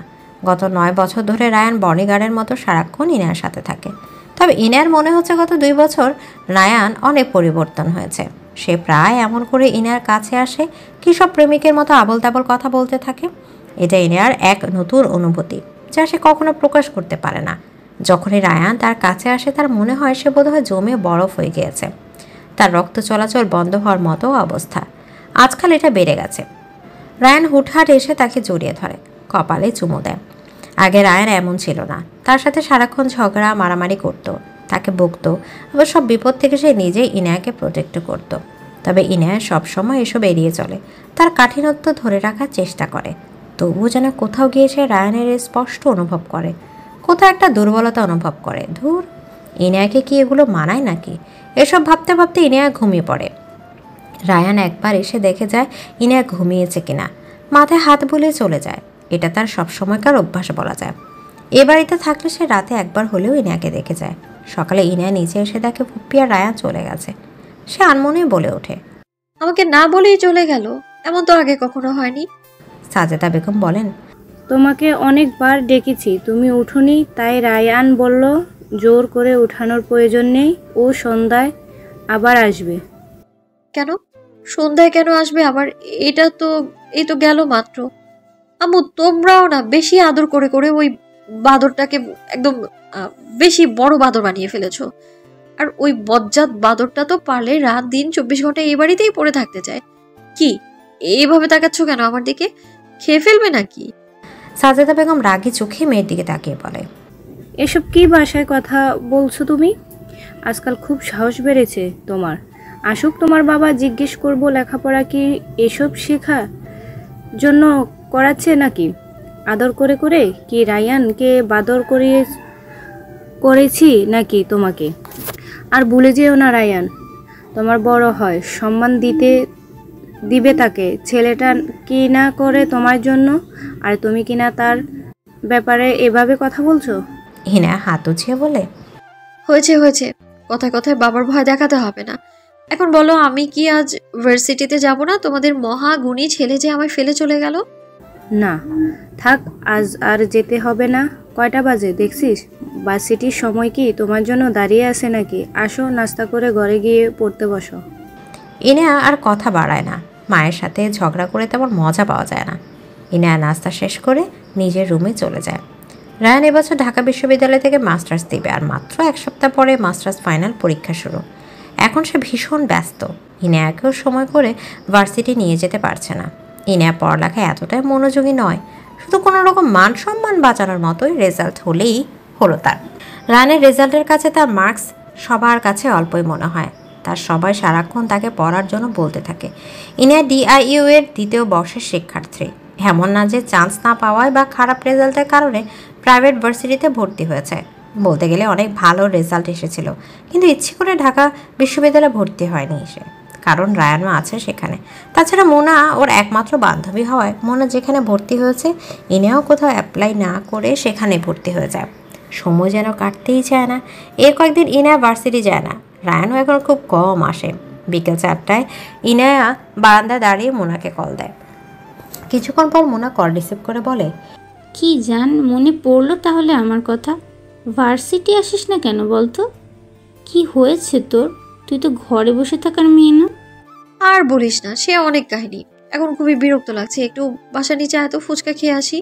A: গত 9 বছর ধরে রায়ান বডিগার্ডের মতো সারাক্ষণ ইনিয়ার সাথে থাকে। তবে ইনিয়ার মনে হচ্ছে গত 2 বছর রায়ান অনেক পরিবর্তন হয়েছে। সে প্রায় এমন করে ইনিয়ার কাছে আসে, কী সব প্রেমিকের মতো আবল তাবল কথা বলতে থাকে। এটা ইনিয়ার এক নতুন অনুভূতি। যা সে কখনো প্রকাশ করতে পারে না। যখনই রায়ান তার কাছে আসে তার মনে হয় সে বোধহয় জমে বরফ হয়ে গিয়েছে, তার রক্ত চলাচল বন্ধ হওয়ার মতো অবস্থা। আজকাল এটা বেড়ে গেছে। রায়ান হুটহাট এসে তাকে জড়িয়ে ধরে, কপালে চুমু দেয়। আগে রায়ান এমন ছিল না, তার সাথে সারাক্ষণ ঝগড়া মারামারি করতো, তাকে বকতো, আবার সব বিপদ থেকে সে নিজেই ইনায়াকে প্রোটেক্ট করত। তবে ইনায়া সবসময় এসব এড়িয়ে চলে, তার কাঠিন্যত্ব ধরে রাখার চেষ্টা করে। তবুও যেন কোথাও গিয়ে সে রায়ানের স্পষ্ট অনুভব করে, কোথাও একটা দুর্বলতা অনুভব করে। ধুর, ইনায়াকে কি এগুলো মানায় নাকি? এসব ভাবতে ভাবতে ইনায়া ঘুমিয়ে পড়ে। রায়ান একবার এসে দেখে যায় ইনায়া ঘুমিয়েছে কিনা, মাথায় হাত বুলিয়ে চলে যায়। এটা তার সবসময়কার অভ্যাস বলা যায়। এ বাড়িতে থাকলে সে রাতে একবার হলেও ইনায়াকে দেখে যায়। সকালে ইনায়া নিচে এসে দেখে ফুপ্পি আর রায়ান চলে গেছে। সে আনমনে বলে ওঠে,
B: আমাকে না বলেই চলে গেল, এমন তো আগে কখনো হয়নি।
A: সাজেদা বেগম বলেন,
F: তোমাকে অনেকবার ডেকেছি, তুমি উঠোনি, তাই রায়ান বলল জোর করে উঠানোর প্রয়োজন নেই, ও সন্ধ্যায় আবার আসবে।
B: কেন সন্ধ্যায় কেন আসবে আবার? এটা তো এই তো গেল মাত্র। আম্মু, তোমরাও না বেশি আদর করে করে ওই বাদরটাকে একদম বেশি বড় বাদর বানিয়ে ফেলেছো। আর ওই বজ্জাত বাদরটা তো পারলে রাত দিন 24 ঘন্টা এই বাড়িতেই পড়ে থাকতে চায়। কি এইভাবে তাকাচ্ছ কেন আমার দিকে? খেয়ে ফেলবে নাকি?
A: সাজেদা বেগম রাগী চোখে মেয়ের দিকে তাকিয়ে বলে,
F: এসব কি ভাষায় কথা বলছো তুমি? আজকাল খুব সাহস বেড়েছে তোমার। আসুক তোমার বাবা, জিজ্ঞেস করব লেখাপড়া কি এসব শেখা জন্য করাচ্ছে নাকি? আদর করে করে কি রায়ানকে বাদর করেছি নাকি তোমাকে? আর ভুলে যেও না, রায়ান তোমার বড় হয়, সম্মান দিবে তাকে। ছেলেটা কি না করে তোমার জন্য, আর তুমি কি না তার ব্যাপারে এভাবে কথা বলছো?
A: হিনা হাত উঠিয়ে বলে,
B: হয়েছে হয়েছে, কথায় কথায় বাবার ভয় দেখাতে হবে না। এখন বলো, আমি কি আজ ভার্সিটিতে যাব না? তোমাদের মহাগুণী ছেলে যে আমায় ফেলে চলে গেল।
F: না থাক, আজ আর যেতে হবে না। কয়টা বাজে দেখছিস? ভার্সিটির সময় কি তোমার জন্য দাঁড়িয়ে আছে নাকি? আসো, নাস্তা করে ঘরে গিয়ে পড়তে বসো।
A: ইনায়া আর কথা বাড়ায় না। মায়ের সাথে ঝগড়া করে তেমন মজা পাওয়া যায় না। ইনায়া নাস্তা শেষ করে নিজের রুমে চলে যায়। রায়ান এবছর ঢাকা বিশ্ববিদ্যালয় থেকে মাস্টার্স দিবে, আর মাত্র 1 সপ্তাহ পরে মাস্টার্স ফাইনাল পরীক্ষা শুরু। এখন সে ভীষণ ব্যস্ত। ইনায়াকেও সময় করে ভার্সিটি নিয়ে যেতে পারছে না। ইনায়া পড়ালেখায় এতটাই মনোযোগী নয়, শুধু কোনো রকম মান সম্মান বাঁচানোর মতোই রেজাল্ট হলেই হলো তার। রায়ানের রেজাল্টের কাছে তার মার্কস সবার কাছে অল্পই মনে হয়। তার সবাই সারাক্ষণ তাকে পড়ার জন্য বলতে থাকে। ইনায়া DIU এর 2য় বর্ষের শিক্ষার্থী। এমন না যে চান্স না পাওয়ায় বা খারাপ রেজাল্টের কারণে প্রাইভেট ভার্সিটিতে ভর্তি হয়েছে। বলতে গেলে অনেক ভালো রেজাল্ট এসেছিল, কিন্তু ইচ্ছে করে ঢাকা বিশ্ববিদ্যালয়ে ভর্তি হয়নি সে, কারণ রায়ানও আছে সেখানে। তাছাড়া মোনা ওর একমাত্র বান্ধবী হওয়ায় মোনা যেখানে ভর্তি হয়েছে ইনায়াও কোথাও অ্যাপ্লাই না করে সেখানে ভর্তি হয়ে যায়। সময় যেন কাটতেই চায় না। এর কয়েকদিন ইনায়া ভার্সিটি যায় না। রায়ানও এখন খুব কম আসে। বিকেল 4টায় ইনায়া বারান্দায় দাঁড়িয়ে মোনাকে কল দেয়। কিছুক্ষণ পর মোনা কল রিসিভ করে বলে,
E: কি জান, মনে পড়লো তাহলে আমার কথা? ভার্সিটি আসিস না কেন বলতো? কি হয়েছে তোর? তুই তো ঘরে বসে থাকার মেয়ে না।
B: আর বলিস না, সে অনেক কাহিনী। এখন খুবই বিরক্ত লাগছে, একটু বাসা নিচে এত ফুচকা খেয়ে আসি।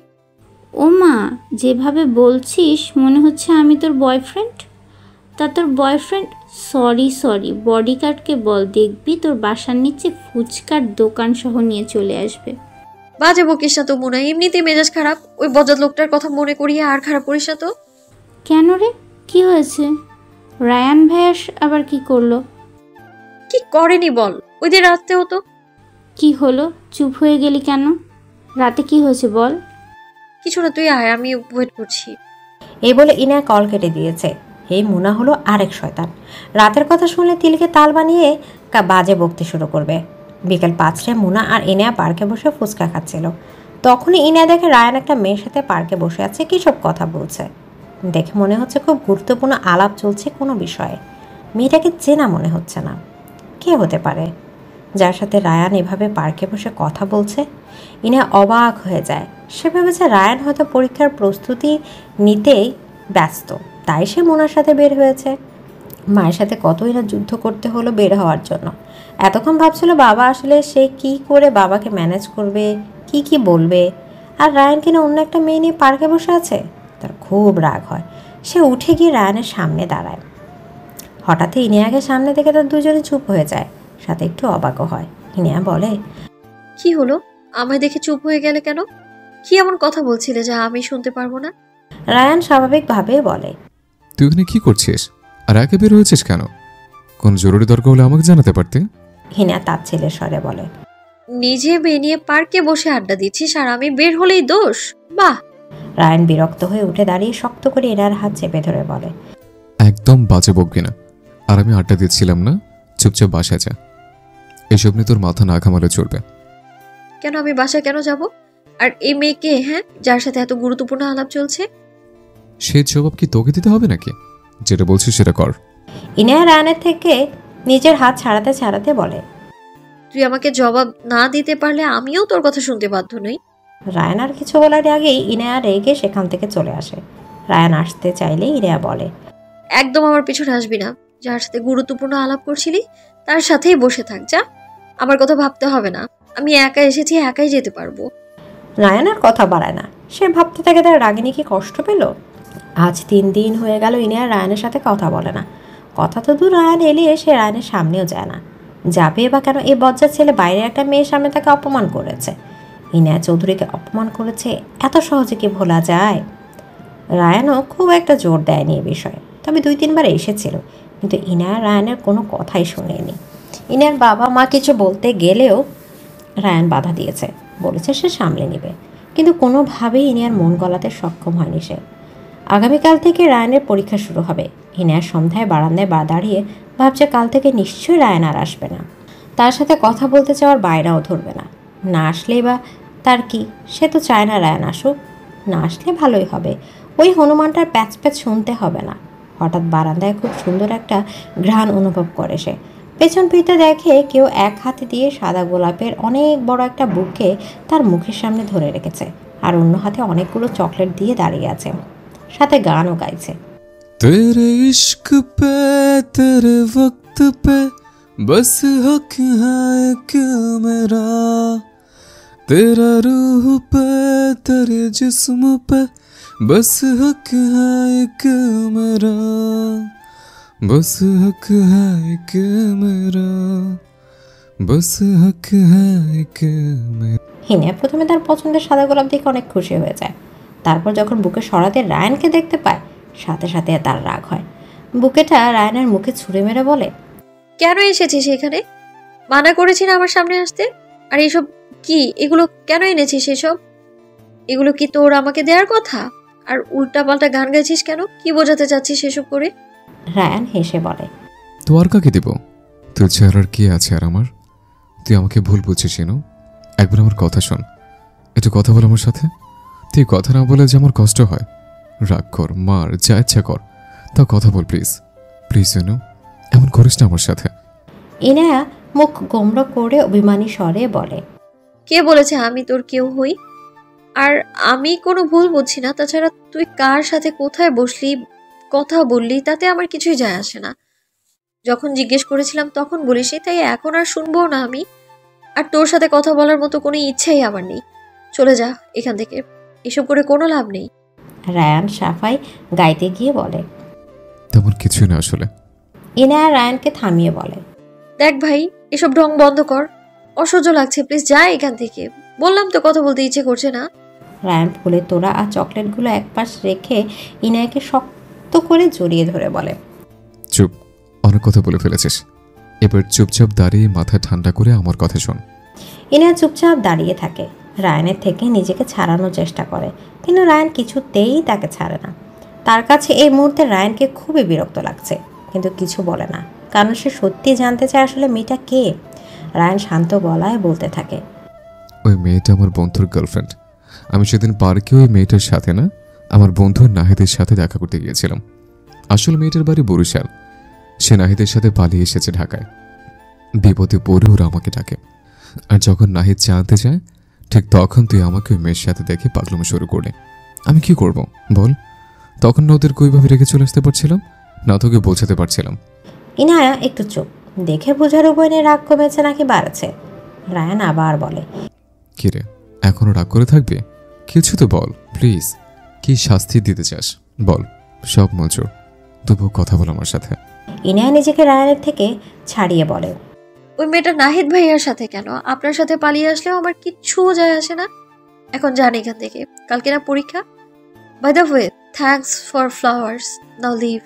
E: ও মা, যেভাবে বলছিস মনে হচ্ছে আমি তোর বয়ফ্রেন্ড। তা তোর বয়ফ্রেন্ড? সরি, বডিগার্ডকে বল, দেখবি তোর বাসার নিচে ফুচকার দোকান সহ নিয়ে চলে আসবে।
B: বাজে বকিস না তো মুনা, এমনিতেই মেজাজ খারাপ। ওই বজ্জাত লোকটার কথা মনে করিয়ে আর খারাপ করিস না তো।
E: কেন রে, কি হয়েছে? রায়ান ভাইয়াস আবার কি করলো?
B: কি করেনি বল? ওই দিন রাতেও তো।
E: কি হলো, চুপ হয়ে গেলি কেন? রাতে কি হয়েছে বল।
B: কিছু না, তুই আয়, আমি ওয়েট করছি।
A: এই বলে ইনায়া কল কেটে দিয়েছে। এই মুনা হলো আরেক শয়তান। রাতের কথা শুনলে তিলকে তাল বানিয়ে বাজে বকতে শুরু করবে। বিকেল 5টায় মুনা আর ইনায়া পার্কে বসে ফুচকা খাচ্ছিল। তখনই ইনায়া দেখে রায়ান একটা মেয়ের সাথে পার্কে বসে আছে, কী সব কথা বলছে। দেখে মনে হচ্ছে খুব গুরুত্বপূর্ণ আলাপ চলছে কোনো বিষয়ে। মেয়েটাকে চেনা মনে হচ্ছে না। কে হতে পারে যার সাথে রায়ান এভাবে পার্কে বসে কথা বলছে? ইনায়া অবাক হয়ে যায়। সে ভেবেছে রায়ান হয়তো পরীক্ষার প্রস্তুতি নিতেই ব্যস্ত, তাই সে মোনার সাথে বের হয়েছে। মায়ের সাথে কতই না যুদ্ধ করতে হলো বের হওয়ার জন্য। এতক্ষণ ভাবছিল বাবা আসলে সে কি করে বাবাকে ম্যানেজ করবে, কি বলবে। আর রায়ান কিনা অন্য একটা মেয়ে নিয়ে পার্কে বসে আছে। তার খুব রাগ হয়। সে উঠে গিয়ে রায়ানের সামনে দাঁড়ায়। হঠাৎ ইনিয়াকে সামনে থেকে তার দুজনে চুপ হয়ে যায়, সাথে একটু অবাকও হয়। ইনিয়া বলে,
B: কি হলো, আমায় দেখে চুপ হয়ে গেলে কেন? কি এমন কথা বলছিলে যা আমি শুনতে পারবো না?
A: রায়ান স্বাভাবিকভাবে বলে,
C: তুই এখানে কি করছিস আর একে বের হয়েছিস কেন? কোন জরুরি দরকার হলে আমাকে জানাতে পারতে।
A: হিনা তার ছেলের স্বরে বলে,
B: নিজে মেয়ে নিয়ে পার্কে বসে আড্ডা দিচ্ছিস আর আমি বের হলেই দোষ? বাহ!
A: রায়ান বিরক্ত হয়ে উঠে দাঁড়িয়ে শক্ত করে এনার হাত চেপে ধরে বলে,
C: একদম বাজে বকবি না। আর আমি আড্ডা দিচ্ছিলাম না, চুপচাপ বাসায় যা। এসব নিয়ে তোর মাথা না ঘামালে চলবে।
B: কেন আমি বাসায় কেন যাব? আর এই মেয়েকে, হ্যাঁ, যার সাথে এত গুরুত্বপূর্ণ আলাপ চলছে?
C: সেই জবাব কি তোকে দিতে হবে নাকি? যেটা বলছিস সেটা কর।
A: ইনিয়া রায়ানের থেকে নিজের হাত ছাড়াতে ছাড়াতে বলে,
B: তুই আমাকে জবাব না দিতে পারলে আমিও তোর কথা শুনতে বাধ্য নই।
A: রায়ান আর কিছু বলার আগেই ইনায়া রেগে সেখান থেকে চলে আসে। রায়ান আসতে চাইলে ইনিয়া বলে,
B: একদম আমার পিছনে আসবি না। যার সাথে গুরুত্বপূর্ণ আলাপ করছিলি তার সাথেই বসে থাক, যা। আমার কথা ভাবতে হবে না, আমি একা এসেছি, একাই যেতে পারবো।
A: রায়ান আর কথা বাড়ায় না। সে ভাবতে থাকে তার রাগিনী কি কষ্ট পেল। আজ 3 দিন হয়ে গেল ইনিয়া রায়ানের সাথে কথা বলে না। কথা তো দূর, রায়ান এলিয়ে সে রায়ানের সামনেও যায় না। যাবে বা কেন? এই বজ্জার ছেলে বাইরে একটা মেয়ের সামনে তাকে অপমান করেছে। ইনিয়া চৌধুরীকে অপমান করেছে, এত সহজে কি ভোলা যায়? রায়ানও খুব একটা জোর দেয়নি এ বিষয়ে, তবে 2-3 বার এসেছিল, কিন্তু ইনিয়া রায়ানের কোনো কথাই শোনেনি। ইনিয়ার বাবা মা কিছু বলতে গেলেও রায়ান বাধা দিয়েছে, বলেছে সে সামলে নেবে, কিন্তু কোনোভাবেই ইনিয়ার মন গলাতে সক্ষম হয়নি সে। আগামীকাল থেকে রায়ানের পরীক্ষা শুরু হবে। ইনিয়ার সন্ধ্যায় বারান্দায় দাঁড়িয়ে ভাবছে কাল থেকে নিশ্চয়ই রায়ান আর আসবে না। তার সাথে কথা বলতে চাওয়ার বাইরাও ধরবে না। না আসলেই বা তার কি, সে তো চায় না রায়ান আসুক। না আসলে ভালোই হবে, ওই হনুমানটার প্যাচ প্যাচ শুনতে হবে না। হঠাৎ বারান্দায় খুব সুন্দর একটা ঘ্রাণ অনুভব করে সে। পেছন ফিরতে দেখে কেউ এক হাতে দিয়ে সাদা গোলাপের অনেক বড় একটা বুকে তার মুখের সামনে ধরে রেখেছে, আর অন্য হাতে অনেকগুলো চকলেট দিয়ে দাঁড়িয়ে আছে, সাথে গানও গাইছে।
C: तेरे इश्क पे तेरे वक्त पे बस हक है कि मेरा, तेरा रूह पे तेरे जिस्म पे बस हक है कि मेरा, बस हक है कि मेरा, बस हक है कि मेरा।
A: হিনে প্রথমে তার পছন্দের সাদা গোলাপ দেখে অনেক খুশি হয়ে যায়। তারপর যখন বুকে সরাতে রায়ানকে দেখতে পায়, সাথে সাথে তার রাগ হয়। বুকেটা রায়ানের মুখে ছুঁড়ে মেরে বলে,
B: কেন এসেছিস এখানে? মানা করেছি না আমার সামনে আসতে? আর এইসব কি? এগুলো কেন এনেছিস? এগুলো কি তোর আমাকে দেওয়ার কথা? আর উল্টাপাল্টা গান গাইছিস কেন? কি বোঝাতে চাচ্ছিস এসব করে?
A: রায়ান হেসে বলে,
C: তো আর কাকে দিব? তোর চেহারার কি আছে আর আমার? তুই আমাকে ভুল বুঝছিস এনো। একবার আমার কথা শোন, একটু কথা বল আমার সাথে। তুই কথা না বলে যে আমার কষ্ট হয়, রাগ কর, মার, যা ইচ্ছা কর, তা কথা বল প্লিজ। প্লিজ এনো, এমন করিস না আমার সাথে।
A: ইনায়া মুখ গোমড়ো করে অভিমানী স্বরে বলে,
B: কে বলেছে আমি তোর কেউ হই? আর আমি কোনো ভুল বুঝছি না। তাছাড়া তুই কার সাথে কোথায় বসলি, কথা বললি, তাতে আমার কিছুই যায় আসে না। যখন জিজ্ঞেস করেছিলাম তখন বলিস, তাই এখন আর শুনবো না আমি। আর তোর সাথে কথা বলার মতো কোনো ইচ্ছাই আমার নেই। চলে যা এখান থেকে, এসব করে কোনো লাভ নেই।
A: রায়ান সাফাই গাইতে গিয়ে বলে।
C: তেমন কিছুই না আসলে।
A: ইনায়া রায়ানকে থামিয়ে বলে,
B: দেখ ভাই, এসব ঢং বন্ধ কর, অসহ্য লাগছে, প্লিজ যা এখান থেকে। বললাম তো কথা বলতে ইচ্ছে করছে না।
A: রায়ান ফুলের তোড়া আর চকলেটগুলো একপাশ রেখে ইনায়াকে শক্ত করে জড়িয়ে ধরে বলে,
C: চুপ, অনেক কথা বলে ফেলেছিস। এবার চুপচাপ দাঁড়িয়ে মাথা ঠান্ডা করে আমার কথা শোন।
A: ইনায়া চুপচাপ দাঁড়িয়ে থাকে। রায়ানের থেকে নিজেকে ছাড়ানোর চেষ্টা করে, কিন্তু রায়ান কিছুতেই তাকে ছাড়ে না। তার কাছে এই মুহূর্তে রায়ানকে খুবই বিরক্ত লাগছে, কিন্তু কিছু বলে না, কারণ সে সত্যি জানতে চায় আসলে মেয়েটা কে। রায়ান শান্ত গলায় বলতে থাকে,
C: ওই মেয়েটা আমার বন্ধুর গার্লফ্রেন্ড। আমি সেদিন পার্কে ওই মেয়েটার সাথে না, আমার বন্ধু নাহিদের সাথে দেখা করতে গিয়েছিলাম। আসলে মেয়েটার বাড়ি বরিশাল। সে নাহিদের সাথে পালিয়ে এসেছে ঢাকায়। বিপদে পড়ে ওরা আমাকে ডাকে, আর যখন নাহিদ জানতে চায় ঠিক তখন তুই আমাকে ওই মেয়ের সাথে দেখে পাগলামি শুরু করে। আমি কি করব বল? তখন না ওদের কইভাবে রেখে চলে আসতে পারছিলাম, না তোকে বোঝাতে পারছিলাম।
A: ইনায়া একটু চুপ, দেখে বোঝার উপায় নিয়ে রাগ কমেছে নাকি বাড়ছে। রায়ান আবার বলে,
C: কিরে, এখনো রাগ করে থাকবি? কিছু তো বল প্লিজ, কি শাস্তি দিতে চাস বল। সব মঞ্জুর, তবুও কথা বল আমার সাথে।
A: ইনায়া নিজেকে রায়ানের থেকে ছাড়িয়ে বলে,
B: ওই মেয়েটা নাহিদ ভাইয়ার সাথে কেন? আপনার সাথে পালিয়ে আসলেও আমার কিচ্ছু যায় আসে না। এখন যান এখান থেকে, কালকে না পরীক্ষা। By the way, thanks for flowers, now leave.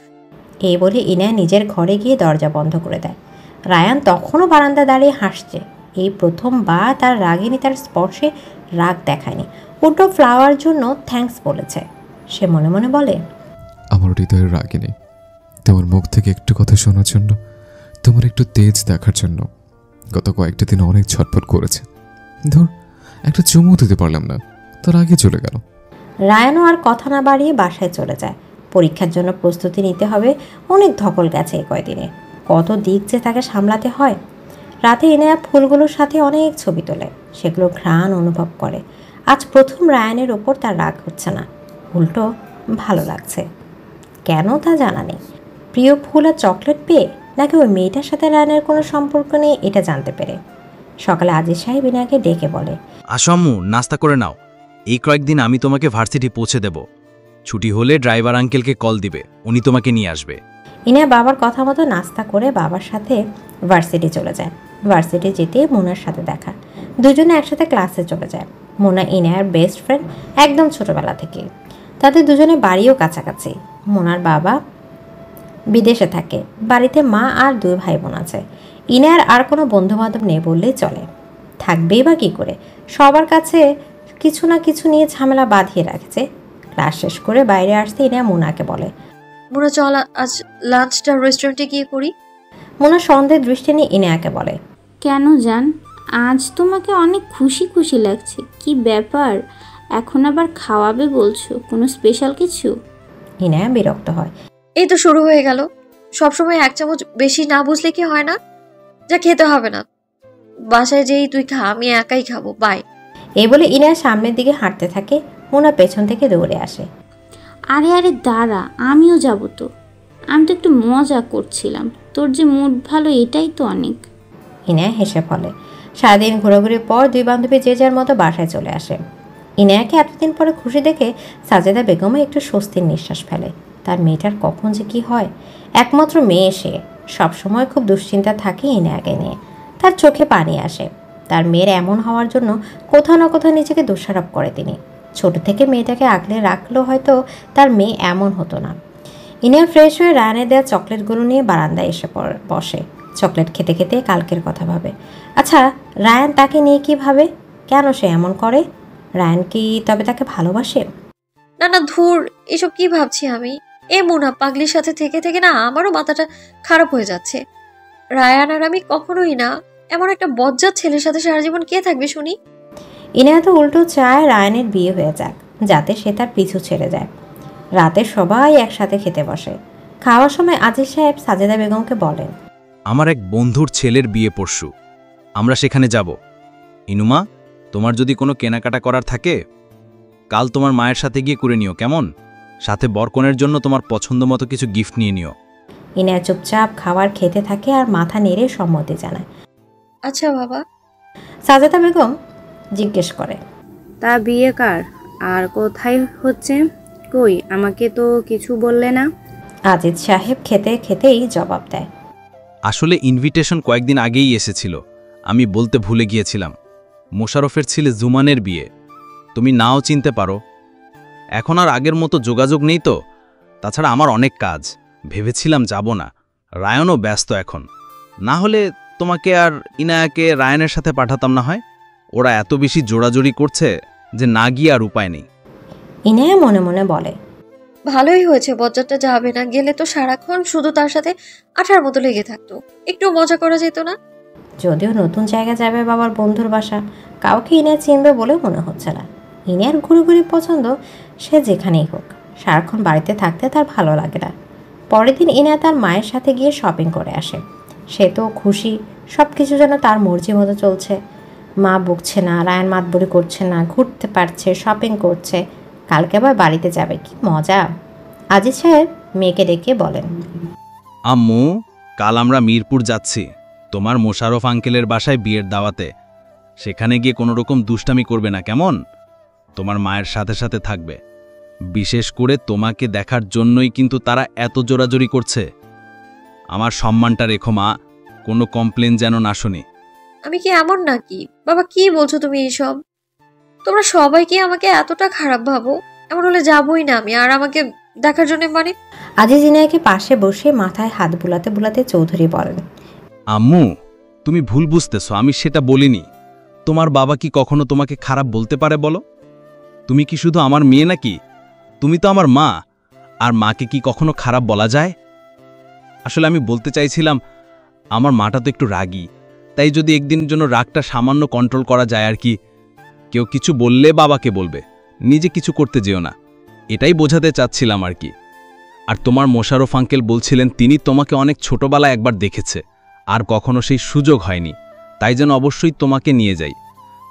A: এই বলে ইনায়া নিজের ঘরে গিয়ে দরজা বন্ধ করে দেয়। রায়ান তখনও বারান্দা দাঁড়িয়ে হাসছে। এই প্রথমবার তার রাগিনী তার স্পর্শে রাগ দেখায়নি, উল্টো ফ্লাওয়ার জন্য থ্যাঙ্কস বলেছে। সে মনে মনে বলে,
C: আমার হৃদয়ের রাগিনী, তোমার মুখ থেকে একটু কথা শোনার জন্য, তোমার একটু তেজ দেখার জন্য গত কয়েকটা দিন অনেক ছটফট করেছে। ধর, একটা চুমু দিতে পারলাম না, তার আগে চলে গেল।
A: রায়ানও আর কথা না বাড়িয়ে বাসায় চলে যায়। পরীক্ষার জন্য প্রস্তুতি নিতে হবে, অনেক ধকল গেছে এই কয়দিনে, কত দিক যে তাকে সামলাতে হয়। রাতে ইনায়া ফুলগুলোর সাথে অনেক ছবি তোলে, সেগুলো ঘ্রাণ অনুভব করে। আজ প্রথম রায়ানের ওপর তার রাগ হচ্ছে না, উল্টো ভালো লাগছে। কেন তা জানা নেই। প্রিয় ফুল আর চকলেট পেয়ে, নাকি ওই মেয়েটার সাথে রায়ানের কোনো সম্পর্ক নেই এটা জানতে পেরে। সকালে আজিজ সাহেব ইনায়াকে ডেকে বলে,
D: আসো আম্মু, নাস্তা করে নাও। এই কয়েকদিন আমি তোমাকে ভার্সিটি পৌঁছে দেব। ছুটি হলে ড্রাইভার আঙ্কেলকে কল দিবে, উনি তোমাকে নিয়ে আসবে।
A: ইনায়া বাবার কথা মতো নাস্তা করে বাবার সাথে ভার্সিটি চলে যায়। ভার্সিটি যেতে মোনার সাথে দেখা, দুজনে একসাথে ক্লাসে চলে যায়। মোনা ইনায়ার বেস্ট ফ্রেন্ড একদম ছোটবেলা থেকে। তাদের দুজনে বাড়িও কাছাকাছি। মোনার বাবা বিদেশে থাকে, বাড়িতে মা আর 2 ভাই বোন আছে। ইনায়ার আর কোনো বন্ধুবান্ধব নেই বললেই চলে, থাকবেই বা কী করে। সবার কাছে কিছু না কিছু নিয়ে ঝামেলা বাঁধিয়ে রাখছে। ক্লাস শেষ করে বাইরে আসতে ইনায়া মোনাকে বলে,
B: মোনা চল আজ লাঞ্চটা রেস্টুরেন্টে গিয়ে করি।
A: মোনা সন্দেহের দৃষ্টি নিয়ে ইনায়াকে বলে,
E: কেন জান, আজ তোমাকে অনেক খুশি খুশি লাগছে, কি ব্যাপার? এখন আবার খাওয়াবে বলছো, কোনো স্পেশাল কিছু?
A: ইনায়া বিরক্ত হয়।
B: এই তো শুরু হয়ে গেল, সবসময় 1 চামচ বেশি না বুঝলে কি হয় না? যা খেতে হবে না, বাসায় যেই তুই খা, আমি একাই খাবো, বাই।
A: এই বলে ইনায়া সামনের দিকে হাঁটতে থাকে। মোনা পেছন থেকে দৌড়ে আসে।
E: আরে আরে দাঁড়া, আমিও যাব তো। আমি তো একটু মজা করছিলাম, তোর যে মুড ভালো এটাই তো অনেক।
A: ইনায়া হেসে ফলে। সারাদিন ঘোরাঘুরির পর 2 বান্ধবী যে যার মতো বাসায় চলে আসে। ইনায়াকে এতদিন পরে খুশি দেখে সাজেদা বেগমও একটু স্বস্তির নিঃশ্বাস ফেলে। তার মেয়েটার কখন যে কি হয়, একমাত্র মেয়ে সে, সবসময় খুব দুশ্চিন্তা থাকে ইনায়াকে নিয়ে। তার চোখে পানি আসে। তার মেয়ের এমন হওয়ার জন্য কোথাও না কোথাও নিজেকে দোষারোপ করে তিনি। ছোট থেকে মেয়েটাকে আগলে রাখলেও হয়তো তার মেয়ে এমন হতো না। ইনায়া ফ্রেশ হয়ে রায়ানের দেওয়া চকলেটগুলো নিয়ে বারান্দায় এসে বসে। চকলেট খেতে খেতে কালকের কথা ভাবে। আচ্ছা, রায়ান তাকে নিয়ে কী ভাবে? কেন সে এমন করে? রায়ান কি তবে তাকে ভালোবাসে?
B: না না, ধুর, এসব কি ভাবছি আমি? এ মোনা, পাগলির সাথে থেকে থেকে না আমারও মাথাটা খারাপ হয়ে যাচ্ছে। রায়ান আর আমি কখনোই না। এমন একটা বজ্জাত ছেলের সাথে সারা জীবন কে থাকবে শুনি?
A: ইনায়া তো উল্টো চায় রায়ানের বিয়ে হয়ে যাক, যাতে সে তার পিছু ছেড়ে যায়। রাতে সবাই একসাথে খেতে বসে। খাওয়ার সময় আজিজ সাহেব সাজেদা বেগমকে বলেন,
D: আমার এক বন্ধুর ছেলের বিয়ে পরশু, আমরা সেখানে যাব। ইনুমা, তোমার যদি কোনো কেনাকাটা করার থাকে কাল তোমার মায়ের সাথে গিয়ে করে নিও, কেমন? সাথে বরকনের জন্য তোমার পছন্দ মতো কিছু গিফট নিয়ে নিও।
A: ইনায়া চুপচাপ খাবার খেতে থাকে আর মাথা নেড়ে সম্মতি জানায়।
B: আচ্ছা বাবা।
A: সাজেদা বেগম জিজ্ঞেস করে,
F: তা বিয়ে কার আর কোথায় হচ্ছে? কই, আমাকে তো কিছু বললে না।
A: আজিজ সাহেব খেতে খেতেই জবাব দেয়,
D: আসলে ইনভিটেশন কয়েকদিন আগেই এসেছিল, আমি বলতে ভুলে গিয়েছিলাম। মোশারফের ছেলে জুমানের বিয়ে, তুমি নাও চিনতে পারো। এখন আর আগের মতো যোগাযোগ নেই তো, তাছাড়া আমার অনেক কাজ, ভেবেছিলাম যাব না। রায়নও ব্যস্ত এখন, না হলে তোমাকে আর ইনায়াকে রায়নের সাথে পাঠাতাম না হয়। ওরা এত বেশি জোড়াজোড়ি করছে যে না গিয়ে আর উপায় নেই।
A: ইনায়া মনে মনে বলে,
B: ভালোই হয়েছে বজ্জাতটা যাবে না, গেলে তো সারাক্ষণ শুধু তার সাথে আঠার মতো লেগে থাকতো। একটু মজা করা যেত না?
A: যদিও নতুন জায়গা যাবে বাবার বন্ধুর বাসা, কাউকে ইনায়া চিনবে বলে মনে হচ্ছে না। ইনায়ার ঘুরি পছন্দ, সে যেখানেই হোক। সারাক্ষণ বাড়িতে থাকতে তার ভালো লাগে না। পরের দিন ইনায়া তার মায়ের সাথে গিয়ে শপিং করে আসে। সে তো খুশি, সব কিছু যেন তার মর্জি মতো চলছে। মা বকছে না, রায়ান মাতবরি করছে না, ঘুরতে পারছে, শপিং করছে। কালকে আবার বাড়িতে যাবে, কি মজা। আজিজ সাহেব মেয়েকে ডেকে বলেন,
D: আম্মু, কাল আমরা মিরপুর যাচ্ছি তোমার মোশারফ আঙ্কেলের বাসায় বিয়ের দাওয়াতে। সেখানে গিয়ে কোনো রকম দুষ্টামি করবে না, কেমন? তোমার মায়ের সাথে সাথে থাকবে। বিশেষ করে তোমাকে দেখার জন্যই কিন্তু তারা এত জোরাজোরি করছে। আমার সম্মানটা রেখো মা, কোনো কমপ্লেন যেন না শুনি।
B: আমি কি এমন নাকি? বাবা, কি বলছো তুমি এইসব? তোমরা সবাই কি আমাকে এতটা খারাপ ভাবো? এমন হলে যাবই না আমি। আর আমাকে দেখার জন্য মানে?
A: আজিজ ইনায়াকে পাশে বসে মাথায় হাত বুলাতে বুলাতে চৌধুরী বলেন,
D: আম্মু, তুমি ভুল বুঝতেছো, আমি সেটা বলিনি। তোমার বাবা কি কখনো তোমাকে খারাপ বলতে পারে বলো? তুমি কি শুধু আমার মেয়ে নাকি? তুমি তো আমার মা, আর মাকে কি কখনো খারাপ বলা যায়? আসলে আমি বলতে চাইছিলাম, আমার মাটা তো একটু রাগী, তাই যদি একদিনের জন্য রাগটা সামান্য কন্ট্রোল করা যায় আর কি। কেউ কিছু বললে বাবাকে বলবে, নিজে কিছু করতে যেও না, এটাই বোঝাতে চাচ্ছিলাম আর কি। আর তোমার মোশাররফ আঙ্কেল বলছিলেন তিনি তোমাকে অনেক ছোটবেলায় একবার দেখেছে, আর কখনো সেই সুযোগ হয়নি, তাই যেন অবশ্যই তোমাকে নিয়ে যাই।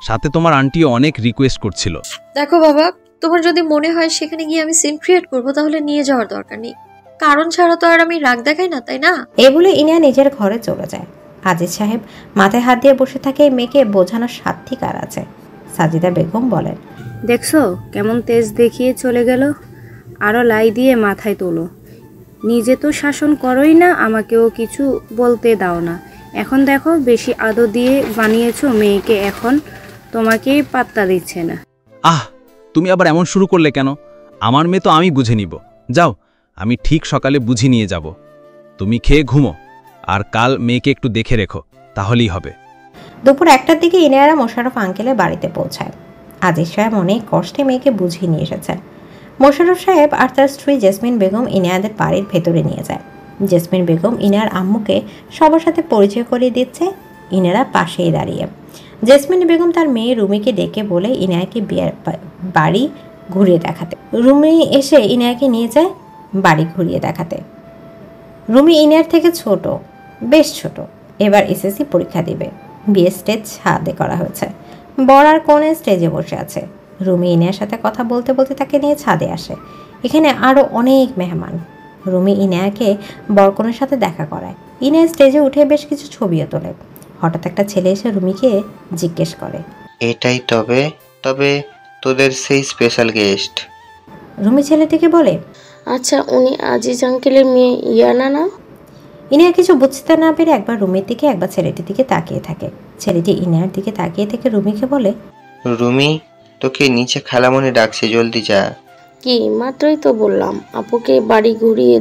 D: সাথে তোমার আন্টিও অনেক রিকোয়েস্ট করছিল।
B: দেখো বাবা, তোমার যদি মনে হয় সেখানে গিয়ে আমি সিন ক্রিয়েট করবো, তাহলে নিয়ে যাওয়ার দরকার নেই। কারণ ছাড়া তো আর আমি রাগ দেখাই না, তাই না?
A: এই বলে ইনিয়া নিজের ঘরে চলে যায়। আজিজ সাহেব মাথায় হাত দিয়ে বসে থাকে, এই মেয়েকে বোঝানোর সাধ্যি কার আছে? সাজিদা বেগম বলেন,
F: দেখছো কেমন তেজ দেখিয়ে চলে গেল? আরও লাই দিয়ে মাথায় তোলো। নিজে তো শাসন করোই না, আমাকেও কিছু বলতে দাও না। এখন দেখো বেশি আদর দিয়ে বানিয়েছো মেয়েকে, এখন তোমাকেই পাত্তা দিচ্ছে না।
D: আহ, তুমি আবার এমন শুরু করলে কেন? আমার মেয়ে তো আমি বুঝে নিব। যাও, আমি ঠিক সকালে বুঝি নিয়ে যাব। তুমি খেয়ে ঘুমো, আর কাল মেয়েকে একটু দেখে রেখো, তাহলেই হবে।
A: দুপুর 1টার দিকে ইনায়ারা মোশাররফ আঙ্কেলের বাড়িতে পৌঁছায়। আজিজ সাহেব অনেক কষ্টে মেয়েকে বুঝিয়ে নিয়ে এসেছেন। মোশাররফ সাহেব আর তার স্ত্রী জেসমিন বেগম ইনায়াদের বাড়ির ভেতরে নিয়ে যায়। জেসমিন বেগম ইনার আম্মুকে সবার সাথে পরিচয় করিয়ে দিচ্ছে, ইনারা পাশেই দাঁড়িয়ে। জেসমিন বেগম তার মেয়ে রুমিকে ডেকে বলে ইনায়াকে বাড়ি ঘুরিয়ে দেখাতে। রুমি এসে ইনায়াকে নিয়ে যায় বাড়ি ঘুরিয়ে দেখাতে। রুমি ইনার থেকে ছোট, বেশ ছোট। এবার এসএসসি পরীক্ষা দিবে। বিয়ে স্টেজ ছাদে করা হয়েছে। বর আর কনে স্টেজে বসে আছে। রুমি ইনার সাথে কথা বলতে বলতে তাকে নিয়ে ছাদে আসে। এখানে আরও অনেক মেহমান। রুমি ইনায়াকে বরকনের সাথে দেখা করায়। ইনা স্টেজে উঠে বেশ কিছু ছবিও তোলে। হঠাৎ একটা ছেলে এসে রুমিকে জিজ্ঞেস করে,
H: এটাই তবে তবে তোদের সেই স্পেশাল গেস্ট?
A: রুমি ছেলেটিকে বলে,
G: আচ্ছা, উনি আজিজ আঙ্কেলের মেয়ে ইয়ানা না?
A: ইনায়া কিছু বুঝতে না পেরে একবার রুমির দিকে একবার ছেলেটির দিকে তাকিয়ে থাকে। ছেলেটি ইনায়ার দিকে তাকিয়ে থেকে রুমিকে বলে,
H: রুমি, তোকে নিচে খালামণি ডাকছে, জলদি যা।
G: কি, মাত্রই তো বললাম আপুকে বাড়ি ঘুরিয়ে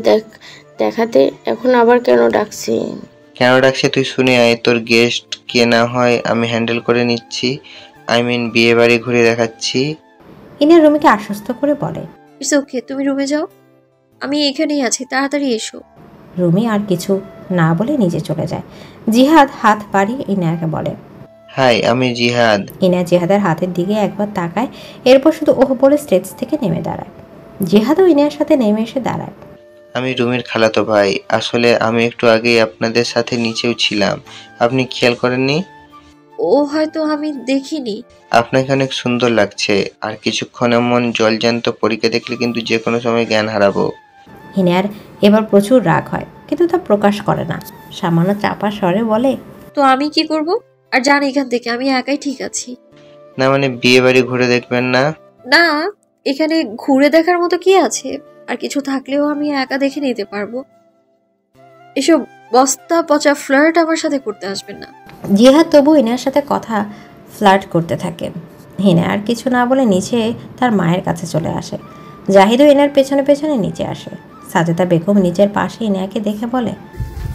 G: দেখাতে, এখন আবার কেন ডাকছি?
H: কেন ডাকছে তুই শুনে আয়, তোর গেস্ট কে না হয় আমি হ্যান্ডেল করে নিচ্ছি। বিয়ে বাড়ি ঘুরে দেখাচ্ছি।
A: ইনায়া রুমিকে আশ্বস্ত করে বলে,
B: ইটস ওকে, তুমি রুমে যাও, আমি এখানেই আছি, তাড়াতাড়ি এসো।
A: রুমি আর কিছু না বলে নিচে চলে যায়। জিহাদ হাত বাড়িয়ে ইনায়াকে বলে,
H: হাই, আমি জিহাদ।
A: ইনায়া জিহাদের হাতের দিকে একবার তাকায়, এরপর শুধু ওহ বলে স্টেজ থেকে নেমে দাঁড়ায়। জিহাদও ইনায়ার সাথে নেমে এসে দাঁড়ায়।
H: আমি রুমির খালাতো ভাই। আসলে আমি একটু আগেই আপনাদের সাথে নিচেও ছিলাম, আপনি খেয়াল করেননি?
B: ও হয়তো আমি দেখিনি।
H: আপনাকে অনেক সুন্দর লাগছে, আর কিছুক্ষণ এমন জলজ্যান্ত পরীকে দেখলে কিন্তু যে কোনো সময় জ্ঞান হারাবো।
A: ইনায়ার এবার প্রচুর রাগ হয়, কিন্তু তা প্রকাশ করে না। সামান্য চাপা স্বরে বলে,
B: তো আমি কি করব? আর জান এখান থেকে, আমি একাই ঠিক আছি।
H: না মানে বিয়ে বাড়ি ঘুরে দেখবেন না?
B: না, এখানে ঘুরে দেখার মতো কি আছে? আর কিছু থাকলেও আমি একা দেখে নিতে পারবো। এসব বস্তা পচা ফ্লার্ট আমার সাথে করতে আসবেন না।
A: জিহাদ তবু ইনার সাথে কথা ফ্লার্ট করতে থাকে। হিনা আর কিছু না বলে নিচে তার মায়ের কাছে চলে আসে। জাহিদও ইনার পেছনে পেছনে নিচে আসে। সাজেদা বেগম নিচের পাশে ইনাকে দেখে বলে,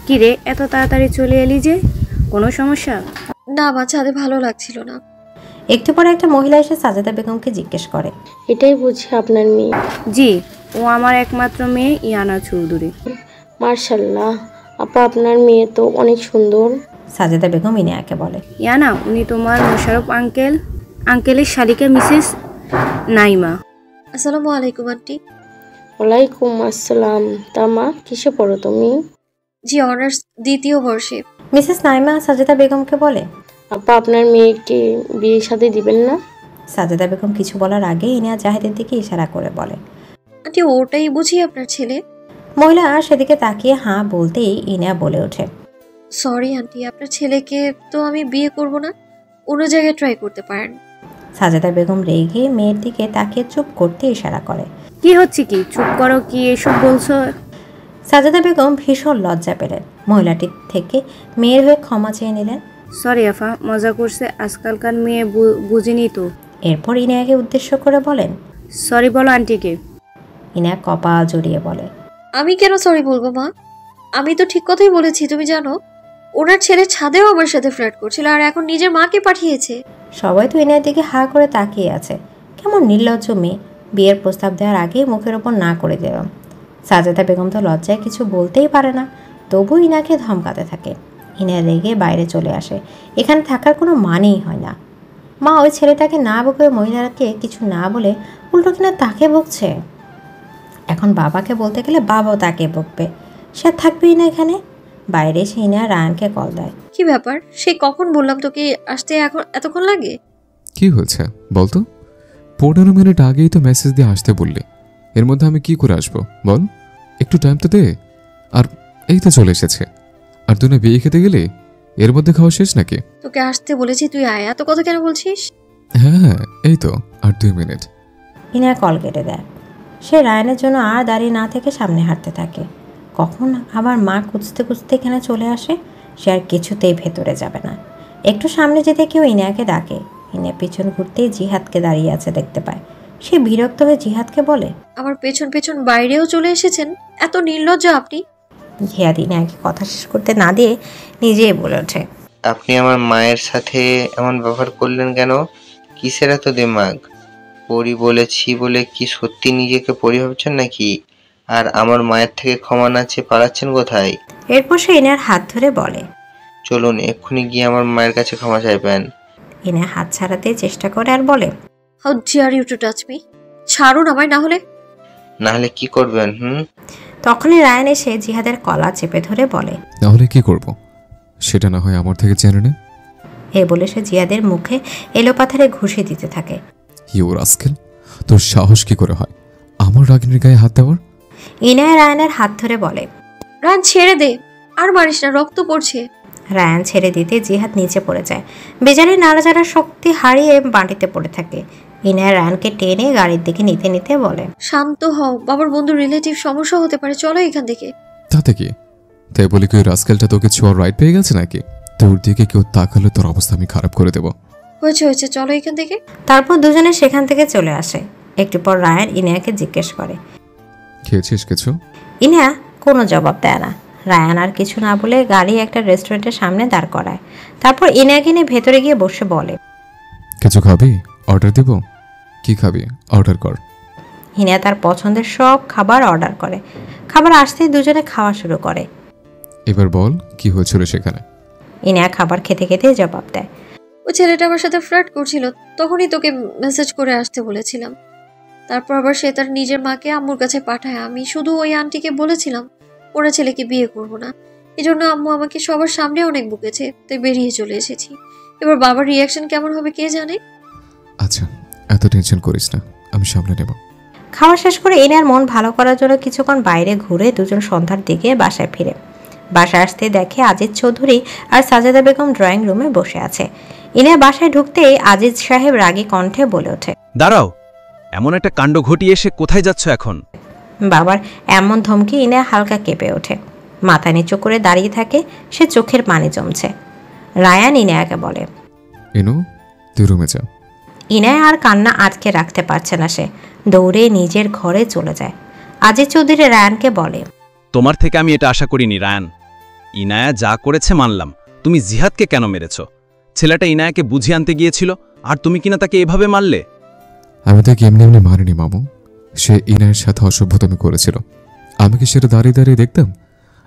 F: কি রে, এত তাড়াতাড়ি চলে এলি যে? কোনো সমস্যা?
B: না মা, ছাদে ভালো লাগছিল না।
A: একটু পরে একটা মহিলা এসে সাজেদা বেগমকে জিজ্ঞেস করে,
G: এটাই বুঝি আপনার মেয়ে?
F: জি, ও আমার একমাত্র মেয়ে ইয়ানা চৌধুরী।
G: মার্শাল্লাহ আপা, আপনার মেয়ে তো অনেক সুন্দর।
A: সাজেদা বেগম ইনাকে বলে,
F: ইয়ানা, উনি তোমার মোশাররফ আঙ্কেলের শালিকা মিসেস নাইমা।
B: আসসালামু আলাইকুম আন্টি।
G: ওয়ালাইকুম আসসালাম। তা মা, কিসে পড়ো তুমি?
B: জি, অনার্স দ্বিতীয় বর্ষে।
A: মিসেস নাইমা সাজেদা বেগমকে বলে,
G: আপা, আপনার মেয়েকে বিয়ে শাদী দিবেন না?
A: সাজেদা বেগম কিছু বলার আগে ইনা জাহিদের দিকে ইশারা করে বলে,
B: আন্টি, ওটাই বুঝি আপনার ছেলে?
A: মহিলা সেদিকে তাকিয়ে হাঁ বলতেই ইনা বলে ওঠে,
B: সরি আন্টি, আপনার ছেলেকে তো আমি বিয়ে করব না, অন্য জায়গায় ট্রাই করতে পারেন।
A: সাজেদা বেগম রেগে মেয়ের দিকে তাকিয়ে চুপ করতে ইশারা করে।
F: কি হচ্ছে কি? চুপ করো, কি এসব বলছো?
A: সাজেদা বেগম ভীষণ লজ্জা পেলেন। মহিলাটির থেকে মেয়ের হয়ে ক্ষমা চেয়ে নিলেন।
F: সরি আফা, মজা করছে, আজকালকার মেয়ে বুঝিনি তো।
A: এরপর ইনায়াকে উদ্দেশ্য করে বলেন,
F: সরি বলো আন্টিকে।
A: ইনায়া কপাল জড়িয়ে বলে,
B: আমি কেন সরি বলবো মা? আমি তো ঠিক কথাই বলেছি। তুমি জানো ওনার ছেলে ছাদেও আমার সাথে ফ্লার্ট করছিল, আর এখন নিজের মাকে পাঠিয়েছে।
A: সবাই তো ইনায়ের দিকে হা করে তাকিয়ে আছে। কেমন নির্লজ্জ মেয়ে, বিয়ের প্রস্তাব দেওয়ার আগেই মুখের ওপর না করে দিলাম। সাজেদা বেগম তো লজ্জায় কিছু বলতেই পারে না, তবু ইনাকে ধমকাতে থাকে। ইনা রেগে বাইরে চলে আসে। এখানে থাকার কোনো মানেই হয় না। মা ওই ছেলেটাকে না বকে মহিলাকে কিছু না বলে উল্টো কিনা তাকে বকছে। এখন বাবাকে বলতে গেলে বাবাও তাকে বকবে। সে থাকবেই না এখানে। বাইরে এসে ইনা রায়ানকে কল দেয়।
B: কি ব্যাপার? সেই কখন বললাম তোকে আসতে, এখন এতক্ষণ লাগে?
C: কি হয়েছে বলতো? 15 মিনিট আগেই তো মেসেজ দিয়ে আসতে বললি। এর মধ্যে আমি কি করে আসবো বল? একটু টাইম তো দে। আর এই তো চলে এসেছে। আর তুই না বিয়ে খেতে গেলে, এর মধ্যে খাওয়া শেষ নাকি?
B: তোকে আসতে বলেছি, তুই আয়। এত কথা কেন বলছিস?
C: হ্যাঁ এই তো আর 2 মিনিট।
A: ইনা কল কেটে দেয়। সে রায়ানের জন্য আর দাঁড়িয়ে না থেকে সামনে হাঁটতে থাকে। কখন আবার মা খুঁজতে খুঁজতে এখানে চলে আসে। সে আর কিছুতেই ভেতরে যাবে না। একটু সামনে যেতে কেউ ইনাকে ডাকে। ইনা পিছন ঘুরতেই জিহাদকে দাঁড়িয়ে আছে দেখতে পায়। সে বিরক্ত হয়ে জিহাদকে বলে,
B: আমার পেছন পেছন বাইরেও চলে এসেছেন? এত নির্লজ্জ আপনি।
A: জিহাদ ইনাকে কথা শেষ করতে না দিয়ে নিজেই বলে ওঠে,
H: আপনি আমার মায়ের সাথে এমন ব্যবহার করলেন কেন? কিসের এত দিমাগ? পরি বলেছি বলে কি সত্যি নিজেকে পরি ভাবছেন নাকি? আর আমার মায়ের থেকে ক্ষমা না চেয়ে পালাচ্ছেন কোথায়?
A: এরপর সে ইনার হাত ধরে বলে,
H: চলুন এক্ষুনি গিয়ে আমার মায়ের কাছে ক্ষমা চাইবেন।
A: ইনা হাত ছাড়াতে চেষ্টা করে আর বলে,
B: how dare you to touch me? ছাড়ুন আমায়, না হলে।
H: না হলে কি করবেন?
A: তখনই রায়ান এসে জিহাদের কলা চেপে ধরে বলে,
C: তাহলে কি করব? সেটা না হয় আমার থেকে জেনে নে।
A: এ বলে সে জিহাদের মুখে এলোপাথারে ঘুষি দিতে থাকে।
C: ইউ রাস্কেল, তোর সাহস কি করে হয় আমার রাগিনীর গায়ে হাত দেওয়ার?
A: ইনায়া রায়ানের হাত ধরে বলে,
B: রান ছেড়ে দে, আর মারিস না, রক্ত পড়ছে।
A: রায়ান ছেড়ে দিতে জিহাদ নিচে পড়ে যায়। বেচারি নাড়াচাড়ার শক্তি হারিয়ে মাটিতে পড়ে থাকে। ইনায়া রায়ানকে টেনে গাড়ির দিকে নিতে নিতে বলে,
B: শান্ত হও, বাবার বন্ধু রিলেটিভ, সমস্যা হতে পারে, চলো এখান থেকে।
C: তাতে কি? তাই বলি কি ওই রাস্কেলটা তোকে ছোঁয়ার রাইট পেয়ে গেছে নাকি? তোর দিকে কেউ তাকালে তোর অবস্থা আমি খারাপ করে দেবো।
B: হয়েছে হয়েছে, চলো এখান থেকে।
A: তারপর দুজনে সেখান থেকে চলে আসে। একটু পর রায়ান ইনায়াকে জিজ্ঞেস করে,
C: খেয়েছিস কিছু?
A: ইনায়া কোনো জবাব দেয় না। রায়ান আর কিছু না বলে গাড়ি একটা রেস্টুরেন্টের সামনে দাঁড় করায়। তারপর ইনায়াকে নিয়ে ভেতরে গিয়ে বসে বলে,
C: কিছু খাবি? অর্ডার দেব? কি খাবি? অর্ডার কর।
A: ইনায়া তার পছন্দের সব খাবার অর্ডার করে। খাবার আসতেই দুজনে খাওয়া শুরু করে।
C: এবার বল কি হয়েছিল সেখানে?
A: ইনায়া খাবার খেতে খেতে জবাব দেয়,
B: ওই ছেলেটা আমার সাথে ফ্লার্ট করছিল, তখনই তোকে মেসেজ করে আসতে বলেছিলাম। তারপর আবার সে তার নিজের মাকে আম্মুর কাছে পাঠায়। আমি শুধু ওই আন্টিকে বলেছিলাম ওরা ছেলেকে বিয়ে করবো না। এই জন্য আম্মু আমাকে সবার সামনে অনেক বকেছে, তাই বেরিয়ে চলে এসেছি। এবার বাবার রিয়াকশন কেমন হবে কে জানে।
C: আচ্ছা এত টেনশন করিস না, আমি সামলে নেব।
A: খাওয়া শেষ করে ইনার মন ভালো করার জন্য কিছুক্ষণ বাইরে ঘুরে দুজন সন্ধ্যার দিকে বাসায় ফিরে। বাসায় আসতে দেখে আজিজ চৌধুরী আর সাজেদা বেগম ড্রয়িং রুমে বসে আছে। ইনা বাসায় ঢুকতেই আজিজ সাহেব রাগী কণ্ঠে বলে ওঠে,
D: দাঁড়াও, এমন একটা কাণ্ড ঘটিয়ে এসে কোথায় যাচ্ছ এখন?
A: বাবার এমন ধমকি ইনা হালকা কেঁপে ওঠে। মাথা নিচু করে দাঁড়িয়ে থাকে। সে চোখের পানি জমছে। রায়ান ইনায়াকে বলে,
C: ইনু তুই রুমে যা।
A: ইনায়া আর কান্না আটকে রাখতে পারছে না। সে দৌড়ে নিজের ঘরে চলে যায়। আজিজ চৌধুরী রায়ানকে বলে,
D: তোমার থেকে আমি এটা আশা করিনি রায়ান। ইনায়া যা করেছে মানলাম, তুমি জিহাদকে কেন মেরেছ? ছেলেটা ইনায়াকে বুঝিয়ে আনতে গিয়েছিল, আর তুমি কিনা তাকে এভাবে মারলে?
C: আমি তাকে এমনি এমনি মারিনি মামু। সে ইনায়ের সাথে অসভ্যতামি করেছিল। আমি কি সেটা দাঁড়িয়ে দাঁড়িয়ে দেখতাম?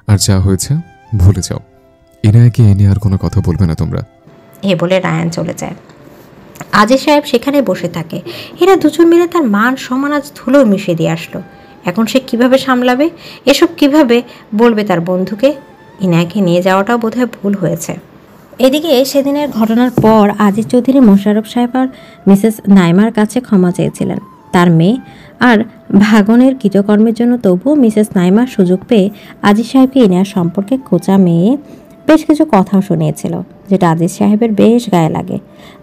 C: আর যা হয়েছে ভুলে যাও। ইনায়াকে এ নিয়ে আর কোনো কথা বলবে না তোমরা।
A: এ বলে রায়ান চলে যায়। আজিজ সাহেব সেখানে বসে থাকে। এরা দুজন মিলে তার মান সম্মান আজ ধুলো মিশিয়ে দিয়ে আসলো। এখন সে কিভাবে সামলাবে? এসব কিভাবে বলবে তার বন্ধুকে? ইনায়াকে নিয়ে যাওয়াটাও বোধহয় ভুল হয়েছে। এদিকে সেদিনের ঘটনার পর আজিজ চৌধুরী মোশাররফ সাহেব আর মিসেস নাইমার কাছে ক্ষমা চেয়েছিলেন তার মেয়ে আর ভাগনের কৃতকর্মের জন্য। তবুও মিসেস নাইমা সুযোগ পেয়ে আজিজ সাহেবকে ইনায়ার সম্পর্কে খোঁচা মেয়ে বেশ কিছু কথাও শুনিয়েছিল। যেটা আজিজ সাহেবের বেশ গায়ে লাগে।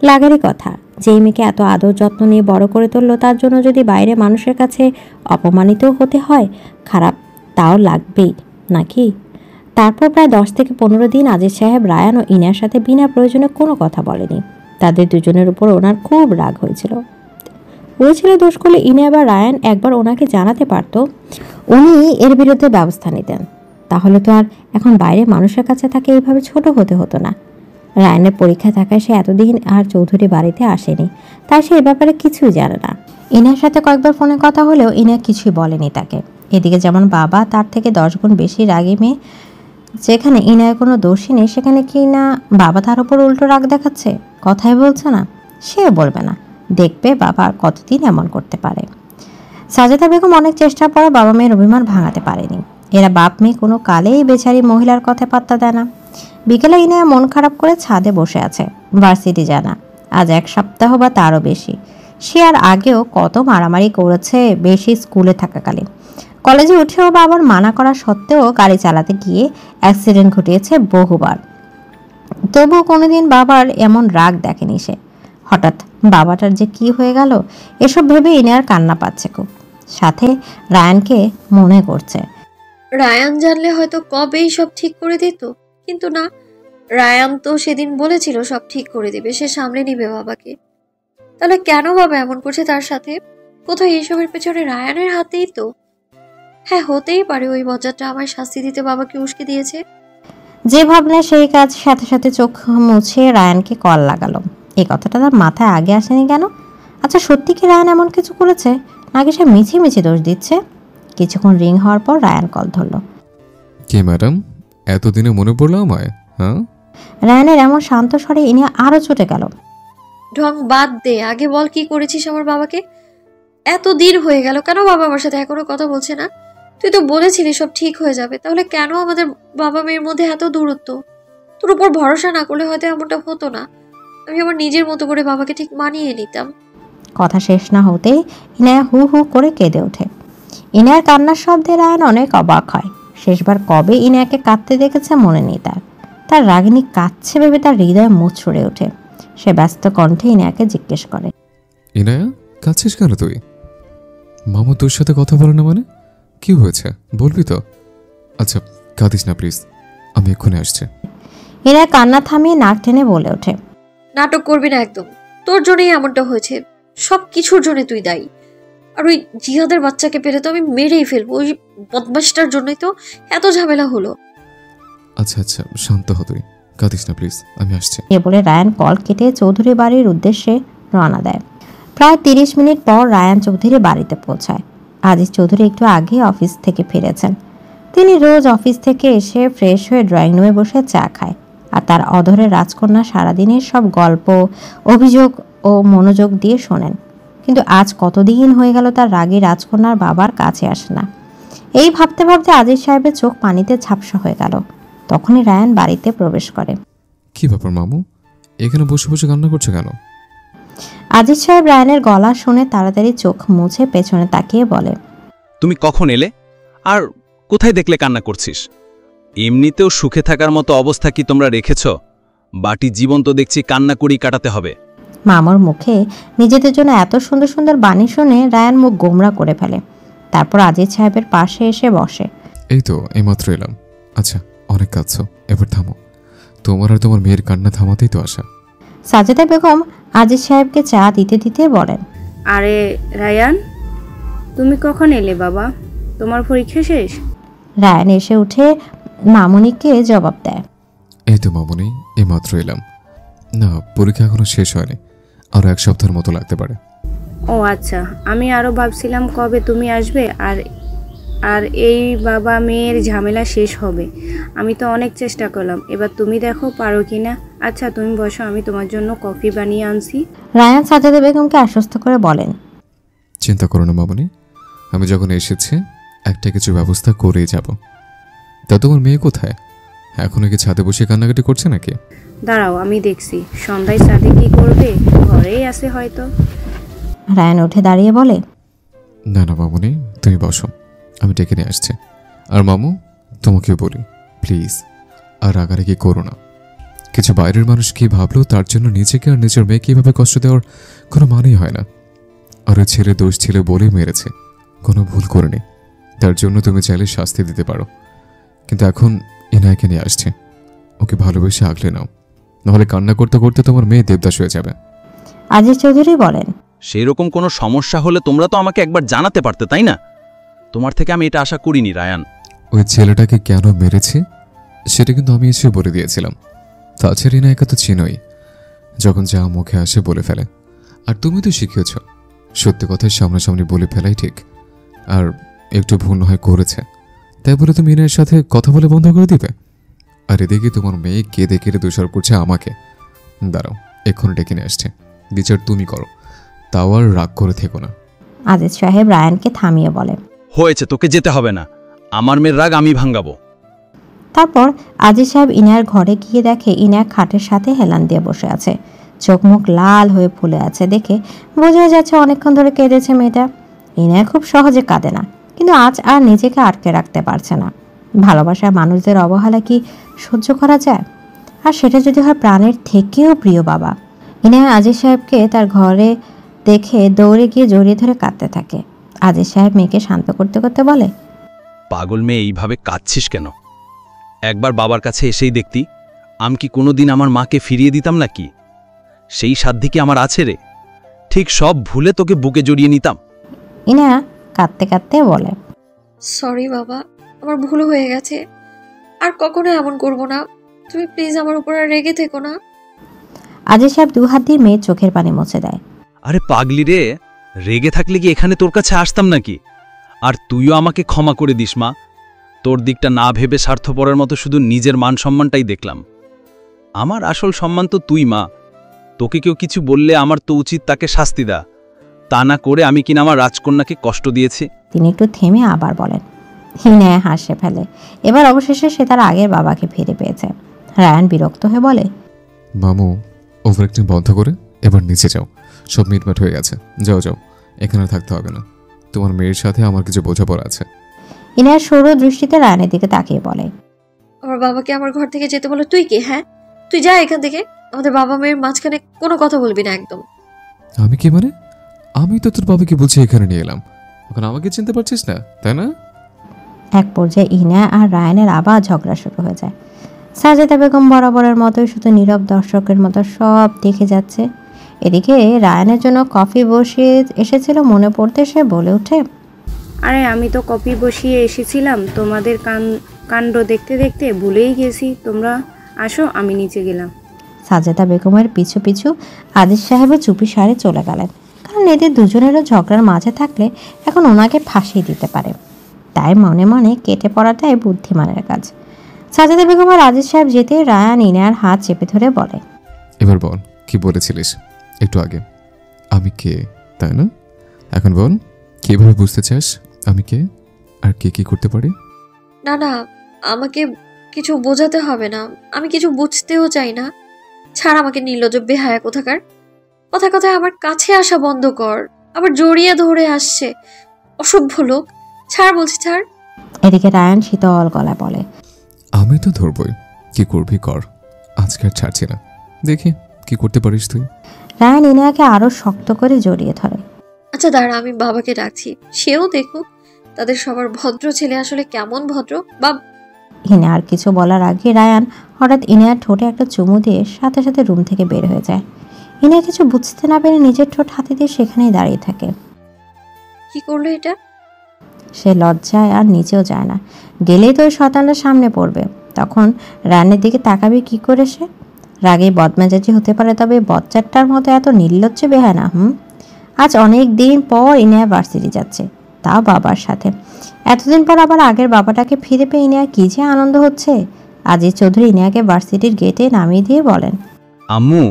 A: লাগারই কথা, যেই মেয়েকে এত আদর যত্ন নিয়ে বড় করে তুললো, তার জন্য যদি বাইরে মানুষের কাছে অপমানিত হতে হয়, খারাপ তাও লাগবেই নাকি? তারপর প্রায় 10 থেকে 15 দিন আজিজ সাহেব রায়ান ও ইনার সাথে বিনা প্রয়োজনে কোনো কথা বলেনি। তাদের দুজনের উপর ওনার খুব রাগ হয়েছিল। ওই ছেলে দোষ করলে ইনা বা রায়ান একবার ওনাকে জানাতে পারতো, উনি এর বিরুদ্ধে ব্যবস্থা নিতেন। তাহলে তো আর এখন বাইরে মানুষের কাছে তাকে এইভাবে ছোট হতে হতো না। রায়ানের পরীক্ষা থাকায় সে এতদিন আর চৌধুরী বাড়িতে আসেনি, তাই সে এ ব্যাপারে কিছুই জানে না। ইনার সাথে কয়েকবার ফোনে কথা হলেও ইনা কিছুই বলেনি তাকে। এদিকে যেমন বাবা তার থেকে 10 গুণ বেশি রাগী মেয়ে, যেখানে ইনার কোনো দোষী নেই সেখানে কি না বাবা তার উপর উল্টো রাগ দেখাচ্ছে, কথাই বলছে না। সেও বলবে না, দেখবে বাবা আর কতদিন এমন করতে পারে। সাজেদা বেগম অনেক চেষ্টার পর বাবা মেয়ের অভিমান ভাঙাতে পারেনি। এরা বাপ মেয়ে কোনো কালেই বেচারি মহিলার কথা পাত্তা দেয় না। বিকেলে ইনায়া মন খারাপ করে ছাদে বসে আছে। ভার্সিটি জানা আজ 1 সপ্তাহ বা তারও বেশি। সে আর আগেও কত মারামারি করেছে বেশি স্কুলে থাকাকালীন। কলেজে উঠেও বাবার মানা করা সত্ত্বেও গাড়ি চালাতে গিয়ে অ্যাক্সিডেন্ট ঘটিয়েছে বহুবার। তবুও কোনোদিন বাবার এমন রাগ দেখেনি সে। হঠাৎ বাবাটার যে কি হয়ে গেল এসব ভেবে ইনায়ার কান্না পাচ্ছে খুব, সাথে রায়ানকে মনে করছে।
B: রায়ান জানলে হয়তো কবেই সব ঠিক করে দিত, কিন্তু না, রায়ান তো সেদিন বলেছিল সব ঠিক করে দিবে, সে সামলে নিবে বাবাকে। তাহলে কেন বাবা এমন করছে তার সাথে? কোথায় এসবের পেছনে রায়ানের হাতেই তো। হ্যাঁ, হতেই পারে ওই বজ্জাটা আমার শাস্তি দিতে বাবাকে উস্কে দিয়েছে।
A: যে ভাবনা সেই কাজ, সাথে সাথে চোখ মুছে রায়ানকে কল লাগালো। এই কথাটা তার মাথায় আগে আসেনি কেন? আচ্ছা, সত্যি কি রায়ান এমন কিছু করেছে, নাকি সে মিছি মিছি দোষ দিচ্ছে? কিছুক্ষণ রিং হওয়ার পর রায়ান কল ধরলো।
C: কে ম্যাডাম, এতদিনে মনে পড়লো আমায়? হ্যাঁ।
A: রায়ানের এমন শান্ত স্বরে ইনি আরো চটে গেল।
B: ঢং বাদ দে, আগে বল কি করেছিস আমার বাবাকে? এত দিন হয়ে গেল, কেন বাবা আমার সাথে এখনো কথা বলছে না? তুই তো বলেছিলি সব ঠিক হয়ে যাবে, তাহলে কেন আমাদের বাবা মেয়ের মধ্যে এত দূরত্ব? তোর উপর ভরসা না করলে হয়তো এমনটা হতো না। আমি আমার নিজের মতো করে বাবাকে ঠিক মানিয়ে নিতাম।
A: কথা শেষ না হতেই ইনায়া হু হু করে কেঁদে ওঠে। ইনায়ার কান্নার শব্দে রায়ান অনেক অবাক হয়। শেষবার কবে ইনায়াকে কাঁদতে দেখেছে মনে নেই তার। তার রাগিনী কাঁদছে ভেবে তার হৃদয় মুচড়ে ওঠে। সে ব্যস্ত কণ্ঠে ইনায়াকে জিজ্ঞেস করে,
C: ইনায়া, কাঁদছিস কেন তুই? মামা তোর সাথে কথা বলে না মানে? কি হয়েছে বলবি তো? আচ্ছা, কাঁদিস না প্লিজ, আমি এক্ষুনি আসছি।
A: ইনায়া কান্না থামিয়ে নাক টেনে বলে ওঠে,
B: নাটক করবি না একদম। তোর জন্যই এমনটা হয়েছে, সব কিছুর জন্য তুই দায়ী। আর ওই জিহাদের বাচ্চাকে পেলে তো আমি মেরেই ফেলবো। ওই বদমাশটার জন্যই তো এত ঝামেলা হলো।
C: আচ্ছা আচ্ছা, শান্ত হ তুই, কাঁদিস না প্লিজ, আমি আসছি।
A: এ বলে রায়ান কল কেটে চৌধুরী বাড়ির উদ্দেশ্যে রওনা দেয়। প্রায় 30 মিনিট পর রায়ান চৌধুরী বাড়িতে পৌঁছায়। আজিজ চৌধুরী একটু আগে অফিস থেকে ফিরেছেন। তিনি রোজ অফিস থেকে এসে ফ্রেশ হয়ে ড্রয়িং রুমে বসে চা খায়, আর তার অধরের রাজকন্যা সারাদিনের সব গল্প, অভিযোগ ও মনোযোগ দিয়ে শোনেন। কিন্তু আজ কতদিন হয়ে গেল তার রাগী রাজকন্যার বাবার কাছে আসে না। এই ভাবতে ভাবতে আজিজ সাহেবের চোখ পানিতে ঝাপসা হয়ে গেল। তখনই রায়ান বাড়িতে প্রবেশ করে।
C: কি ব্যাপার মামু, এখানে বসে বসে কান্না করছে কেন?
A: আজিজ সাহেব রায়ানের গলা শুনে তাড়াতাড়ি চোখ মুছে পেছনে তাকিয়ে বলে,
D: তুমি কখন এলে? আর কোথায় দেখলে কান্না করছিস? এমনিতেও সুখে থাকার মতো অবস্থা কি তোমরা রেখেছ? বাটি জীবন তো দেখছি কান্না করেই কাটাতে হবে।
A: মামার মুখে নিজেদের জন্য এত সুন্দর সুন্দর বাণী শুনে রায়ান মুখ গোমরা করে ফেলে। তারপর আজিজ সাহেবের পাশে এসে বসে।
C: এই তো এইমাত্র এলাম। আচ্ছা, অনেক কাঁদছো, এবার থামো। তোমার আর তোমার মেয়ের কান্না থামাতেই তো আসা।
A: সাজেদা বেগম আজিজ সাহেবকে চা দিতে দিতে বলেন,
F: আরে রায়ান, তুমি কখন এলে বাবা? তোমার পরীক্ষা শেষ?
A: রায়ান এসে উঠে মামুনিকে জবাব দেয়,
C: এই তো মামুনি, এইমাত্র এলাম। না, পরীক্ষা এখনো শেষ হয়নি, আরো 1 সপ্তাহের মতো লাগতে পারে।
F: ও আচ্ছা, আমি আরও ভাবছিলাম কবে তুমি আসবে আর আর এই বাবা মেয়ের ঝামেলা শেষ হবে। আমি তো অনেক চেষ্টা করলাম, এবার তুমি দেখো পারো কি না। আচ্ছা তুমি বসো, আমি তোমার জন্য কফি বানিয়ে আনছি।
A: রায়ান সাজেদা বেগমকে আশ্বস্ত করে বলেন,
C: চিন্তা করো না মামুনি, আমি যখন এসেছি একটা কিছু ব্যবস্থা করেই যাব। তা তোমার মেয়ে কোথায়? এখনো কি ছাদে বসে কান্নাকাটি করছে নাকি?
F: দাঁড়াও, আমি দেখছি। সন্ধ্যায় ছাদে কি করবে, ঘরেই আছে হয়তো।
A: রায়ান উঠে দাঁড়িয়ে বলে,
C: না না মামুনি, তুমি বসো, আমি ডেকে নিয়ে আসছি। আর মামু, তোমাকেও বলি প্লিজ আর রাগারাগি করো না। কিছু বাইরের মানুষ কি ভাবলো তার জন্য নিজেকে আর নিজের মেয়েকে এভাবে কষ্ট দেওয়ার কোনো মানেই হয় না। আর ওই ছেলে দোষ ছিল বলেই মেরেছে, কোনো ভুল করেনি। তার জন্য তুমি চাইলে শাস্তি দিতে পারো, কিন্তু এখন ইনায়াকে নিয়ে আসছে, ওকে ভালোবেসে আগলে নাও, নাহলে কান্না করতে করতে তোমার মেয়ে দেবদাস হয়ে যাবে।
A: আজিজ চৌধুরী বলেন,
D: সেই রকম কোনো সমস্যা হলে তোমরা তো আমাকে একবার জানাতে পারতে, তাই না? তোমার থেকে আমি এটা আশা করিনি রায়ান।
C: ওই ছেলেটাকে কেন মেরেছে সেটা কিন্তু আমি এসে বলে দিয়েছিলাম। তাছাড়া ইনায়াকে তো চিনোই, যখন যা মুখে আসে বলে ফেলে। আর তুমি তো শিখিয়েছ সত্যি কথায় সামনাসামনি বলে ফেলাই ঠিক। আর একটু ভুল হয় করেছে, তাই বলে তুমি ইনায়ের সাথে কথা বলে বন্ধ করে দিবে? আর এদিকে তোমার মেয়ে কেঁদে কেঁদে দোষারোপ করছে আমাকে। দাঁড়াও, এক্ষুনি ডেকে নিয়ে আসছে, বিচার তুমি করো, তাও আর রাগ করে থেকো না।
A: আজিজ সাহেব রায়ানকে থামিয়ে বলে,
D: হয়েছে, তোকে যেতে হবে না, আমার মেয়ের রাগ আমি ভাঙাবো।
A: তারপর আজিজ সাহেব ইনায়ার ঘরে গিয়ে দেখে ইনায়া খাটের সাথে হেলান দিয়ে বসে আছে, চোখ মুখ লাল হয়ে ফুলে আছে। দেখে বোঝা যাচ্ছে অনেকক্ষণ ধরে কেঁদেছে মেয়েটা। ইনায়া খুব সহজে কাঁদে না, কিন্তু আজ আর নিজেকে আটকে রাখতে পারছে না। ভালোবাসার মানুষদের অবহেলা কি সহ্য করা যায়? আর সেটা যদি হয় প্রাণের থেকেও প্রিয় বাবা। ইনায়া আজিজ সাহেবকে তার ঘরে দেখে দৌড়ে গিয়ে জড়িয়ে ধরে কাঁদতে থাকে। আজিজ সাহেব মেয়েকে শান্ত করতে করতে বলে,
D: পাগল মেয়ে, এইভাবে কাঁদছিস কেন? একবার বাবার কাছে এসেই দেখতি, আমি কি কোনোদিন আমার মাকে ফিরিয়ে দিতাম নাকি? সেই সাধ্য কি আমার আছে রে? ঠিক সব ভুলে তোকে বুকে জড়িয়ে নিতাম।
A: ইনায়া কাঁদতে কাঁদতে বলে,
B: সরি বাবা, আমার ভুল হয়ে গেছে, আর কখনো এমন করব না। তুমি প্লিজ আমার উপর আর রেগে থেকো না।
A: আজিজ সাহেব দু হাত দিয়ে মেয়ের চোখের পানি মুছে দেয়।
D: আরে পাগলি রে, রেগে থাকলে কি এখানে তোর কাছে আসতাম নাকি? আর তুইও আমাকে ক্ষমা করে দিস মা। তোর দিকটা না ভেবে স্বার্থপরের মতো শুধু নিজের মান সম্মানটাই দেখলাম। আমার আসল সম্মান তো তুই মা। তোকে কেউ কিছু বললে আমার তো উচিত তাকে শাস্তি দেয়া, তা না করে আমি কিনা আমার রাজকন্যাকে কষ্ট দিয়েছি।
A: তিনি একটু থেমে আবার বলেন। ইনায়া হাসে ফেলে। এবার অবশেষে সে তার আগের বাবাকে ফিরে পেয়েছে। রায়ান বিরক্ত হয়ে বলে,
C: মামু, ওভার অ্যাক্টিং বন্ধ করে এবার নিচে যাও, সব মিটমাট হয়ে গেছে, যাও যাও, এখানে থাকতে হবে না, তোমার মেয়ের সাথে আমার কিছু বোঝাপড়া আছে।
A: ইনায়া সৌর দৃষ্টিতে রায়ানের দিকে তাকিয়ে বলে,
B: আমার বাবাকে আমার ঘর থেকে যেতে বলো তুই কে? হ্যাঁ, তুই যা এখান থেকে। আমাদের বাবা মেয়ের মাঝখানে কোনো কথা বলবি না একদম।
C: আমি কি মানে? আমি তো তোর বাবাকে বলছি এখানে নিয়ে এলাম, এখন আমাকে চিনতে পারছিস না, তাই না?
A: এক পর্যায়ে ইনায়া আর রায়ানের আবার ঝগড়া শুরু হয়ে যায়। সাজেদা বেগম বরাবরের মতোই শুধু নীরব দর্শকের মতো সব দেখে যাচ্ছে। এদিকে রায়ানের জন্য কফি বসিয়ে এসেছিল মনে পড়তে সে বলে ওঠে,
F: আরে আমি তো কপি বসিয়ে এসেছিলাম, তোমাদের কাণ্ড দেখতে দেখতে ভুলেই গেছি। তোমরা আসো, আমি নিচে গেলাম।
A: সাজেদা বেগমের পিছু পিছু আজিজ সাহেবের চুপি সারে চলে গেলেন, কারণ এদের দুজনেরও ঝগড়ার মাঝে থাকলে এখন ওনাকে ফাঁসিয়ে দিতে পারে। তাই মনে মনে কেটে পড়াটাই বুদ্ধিমানের কাজ। সাজেদা বেগম আর আজিজ সাহেব যেতে রায়ান ইনায়ার হাত চেপে ধরে বলে,
C: এবার বল, কি বলেছিলিস একটু আগে? আমি কে, তাই না? এখন বল, কিভাবে বুঝতে চাস আমি কে আর কে কি করতে পারি?
B: না না, আমাকে কিছু বোঝাতে হবে না, আমি কিছু বুঝতেও চাই না। ছাড় আমাকে, নির্লজ্জ বেহায়া কোথাকার। কথায় কথায় আমার কাছে আসা বন্ধ কর, আবার জড়িয়ে ধরে আসছে, অসভ্য লোক। ছাড় বলছি, ছাড়।
A: এদিকে রায়ান শীতল গলায় বলে,
C: আমি তো ধরবই, কি করবি কর, আজকে আর ছাড়ছি না, দেখি কি করতে পারিস তুই।
A: রায়ান ইনায়াকে আরো শক্ত করে জড়িয়ে ধরে।
B: আচ্ছা দাঁড়া, আমি বাবাকে ডাকছি, সেও দেখুক তাদের সবার ভদ্র ছেলে আসলে কেমন ভদ্র। বাব
A: ইনায়ার কিছু বলার আগে রায়ান হঠাৎ ইনায়ার ঠোঁটে একটা চুমু দিয়ে সাথে সাথে রুম থেকে বের হয়ে যায়। ইনায়া কিছু বুঝতে না পেরে নিজের ঠোঁট হাতে দিয়ে সেখানেই দাঁড়িয়ে থাকে।
B: কি করলো এটা?
A: সে লজ্জায় আর নিচেও যায় না, গেলেই তো ওই শয়তানটা সামনে পড়বে। তখন রায়ানের দিকে তাকাবে কি করে সে? রাগে বদমেজাজি হতে পারে, তবে বচ্চাটার মতো এত নির্লজ্জ বেহায় না। আজ অনেক দিন পর ইনায়া ভার্সিটি যাচ্ছে, তাও বাবার সাথে। এতদিন পর আবার আগের বাবাটাকে ফিরে পেয়ে ইনায়া কি যে আনন্দ হচ্ছে। আজিজ চৌধুরী ইনায়াকে ভার্সিটির গেটে নামিয়ে দিয়ে বলেন,
D: আম্মু,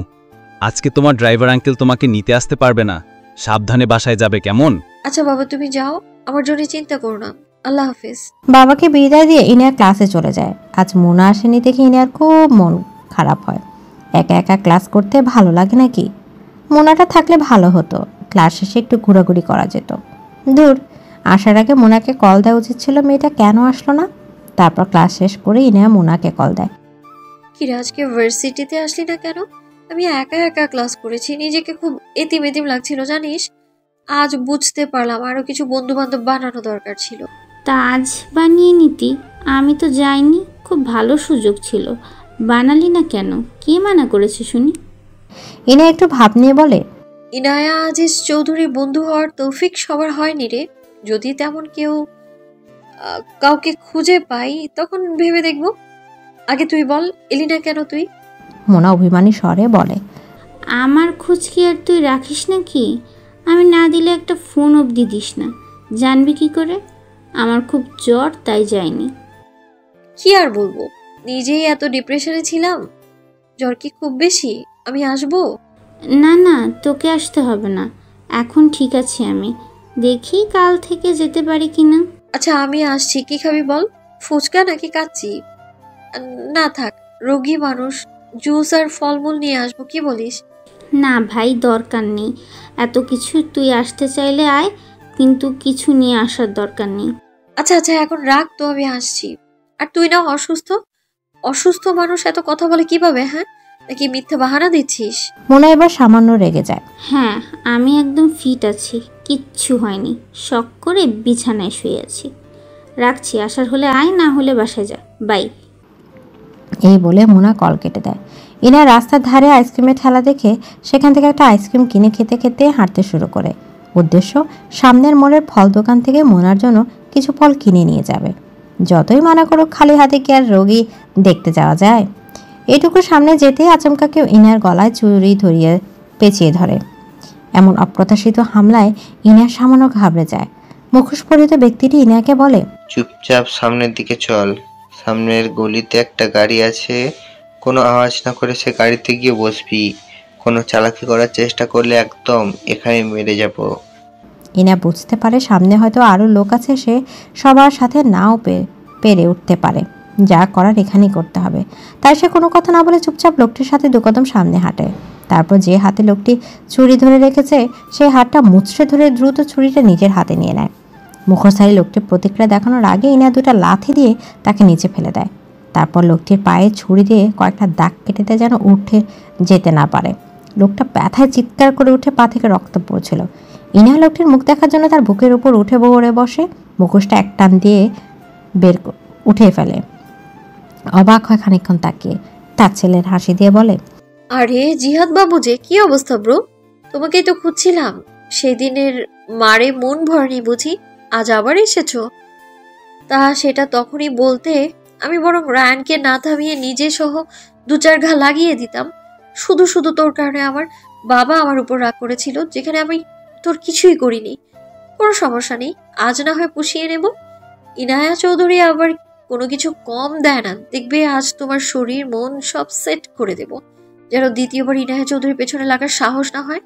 D: আজকে তোমার ড্রাইভার আঙ্কেল তোমাকে নিতে আসতে পারবে না, সাবধানে বাসায় যাবে, কেমন?
B: আচ্ছা বাবা, তুমি যাও, আমার জন্য চিন্তা করো না। আল্লাহ হাফিজ।
A: বাবাকে বিদায় দিয়ে ইনায়া ক্লাসে চলে যায়। আজ মুনা আসেনি দেখে ইনায়ার খুব মন খারাপ হয়। একা একা ক্লাস করতে ভালো লাগে নাকি? মোনাটা থাকলে ভালো হতো, ক্লাস শেষে একটু ঘোরাঘুরি করা যেত। দূর, আসার আগে মোনাকে কল দেওয়া উচিত ছিল, মেয়েটা কেন আসলো না? তারপর ক্লাস শেষ করে ইনায়া মোনাকে কল দেয়।
B: কি কিরে আজকে ভার্সিটিতে আসলি না কেন? আমি একা একা ক্লাস করেছি, নিজেকে খুব এতিম এতিম লাগছিল জানিস। আজ বুঝতে পারলাম আরো কিছু বন্ধু বান্ধব বানানো দরকার ছিল।
E: তা আজ বানিয়ে নিতি, আমি তো যাইনি, খুব ভালো সুযোগ ছিল, বানালি না কেন? কে মানা করেছে শুনি?
A: ইনা একটু ভাব নিয়ে বলে,
B: ইনায়া আজিজ চৌধুরী বন্ধু হওয়ার তৌফিক সবার হয়নি রে। যদি তেমন কেউ কাউকে খুঁজে পাই তখন ভেবে দেখব। আগে তুই বল, এলি না কেন তুই?
A: মোনা অভিমানী স্বরে বলে,
E: আমার খোঁজ কি আর তুই রাখিস নাকি? আমি না দিলে একটা ফোন অবধি দিস না, জানবি কি করে? আমার খুব জ্বর, তাই যাইনি।
B: কি আর বলবো, নিজেই এত ডিপ্রেশনে ছিলাম। জ্বর কি খুব বেশি? আমি আসবো?
E: না না, তোকে আসতে হবে না, এখন ঠিক আছি আমি। দেখি কাল থেকে যেতে পারি কিনা।
B: আচ্ছা আমি আসছি, কি খাবি বল? ফুচকা নাকি কাচ্চি? না থাক, রোগী মানুষ, জুস আর ফলমূল নিয়ে আসবো, কি বলিস?
E: না ভাই, দরকার নেই এত কিছু, তুই আসতে চাইলে আয়, কিন্তু কিছু নিয়ে আসার দরকার নেই।
B: আচ্ছা আচ্ছা এখন রাখ তো, আমি আসছি। আর তুই না অসুস্থ? অসুস্থ মানুষ এত কথা বলে কিভাবে, হ্যাঁ? নাকি মিথ্যে বাহানা দিচ্ছিস?
A: মোনা এবার সামান্য রেগে যায়।
E: হ্যাঁ, আমি একদম ফিট আছি, কিচ্ছু হয়নি, শখ করে বিছানায় শুয়ে আছি। রাখছি, আসার হলে আয়, না হলে বাসায় যা, বাই।
A: এই বলে মোনা কল কেটে দেয়। ইনা রাস্তার ধারে আইসক্রিমের ঠেলা দেখে সেখান থেকে একটা আইসক্রিম কিনে খেতে খেতে হাঁটতে শুরু করে। উদ্দেশ্য, সামনের মোড়ের ফল দোকান থেকে মোনার জন্য কিছু ফল কিনে নিয়ে যাবে। যতই মানা করুক, খালি হাতে কি আর রোগী দেখতে যাওয়া যায়? এটুকু সামনে যেতেই আচমকা কেউ ইনার গলায় চুরি ধরিয়ে পেঁচিয়ে ধরে। এমন অপ্রত্যাশিত হামলায় ইনার সামান্য ঘাবড়ে যায়। মুখোশ পরিহিত ব্যক্তিটি ইনাকে বলে,
H: চুপচাপ সামনের দিকে চল, সামনের গলিতে একটা গাড়ি আছে, কোনো আওয়াজ না করে সে গাড়িতে গিয়ে বসবি। কোনো চালাকি করার চেষ্টা করলে একদম এখানে মেরে যাব।
A: ইনা বুঝতে পারে সামনে হয়তো আরও লোক আছে, সে সবার সাথে নাও পেরে উঠতে পারে, যা করার এখানেই করতে হবে। তাই সে কোনো কথা না বলে চুপচাপ লোকটির সাথে দু কদম সামনে হাঁটে। তারপর যে হাতে লোকটি ছুরি ধরে রেখেছে সেই হাতটা মুচড়ে ধরে দ্রুত ছুরিটা নিজের হাতে নিয়ে নেয়। মুখোশধারী লোকটির প্রতিক্রিয়া দেখানোর আগে ইনা দুটা লাথি দিয়ে তাকে নিচে ফেলে দেয়। তারপর লোকটির পায়ে ছুরি দিয়ে কয়েকটা দাগ কেটে দেয় যেন উঠে যেতে না পারে। লোকটা ব্যথায় চিৎকার করে উঠে পা থেকে রক্ত পড়ছিল। ইনা লোকটির মুখ দেখার জন্য তার বুকের উপর উঠে পড়ে বসে, মুখোশটা এক টান দিয়ে উঠে ফেলে। অবাক হয় খানিকক্ষণ তাকিয়ে, তার ছেলের হাসি দিয়ে বলে,
B: আরে জিহাদ বাবু যে, কি অবস্থা ব্রো? তোমাকেই তো খুঁজছিলাম। সেদিনের মারে মন ভরেনি বুঝি, আজ আবার এসেছো? তা সেটা তখনই বলতে আমি বরং রায়ানকে না থামিয়ে নিজে সহ দু চার ঘা লাগিয়ে দিতাম। শুধু শুধু তোর কারণে আমার বাবা আমার উপর রাগ করেছিল, যেখানে আমি তোর কিছুই করিনি। কোনো সমস্যা নেই, আজ না হয় পুষিয়ে নেব। ইনায়া চৌধুরী আবার কোনো কিছু কম দেয় না, দেখবে আজ তোমার শরীর মন সব সেট করে দেব, যেন দ্বিতীয়বার ইনায়া চৌধুরীর পেছনে লাগার সাহস না হয়।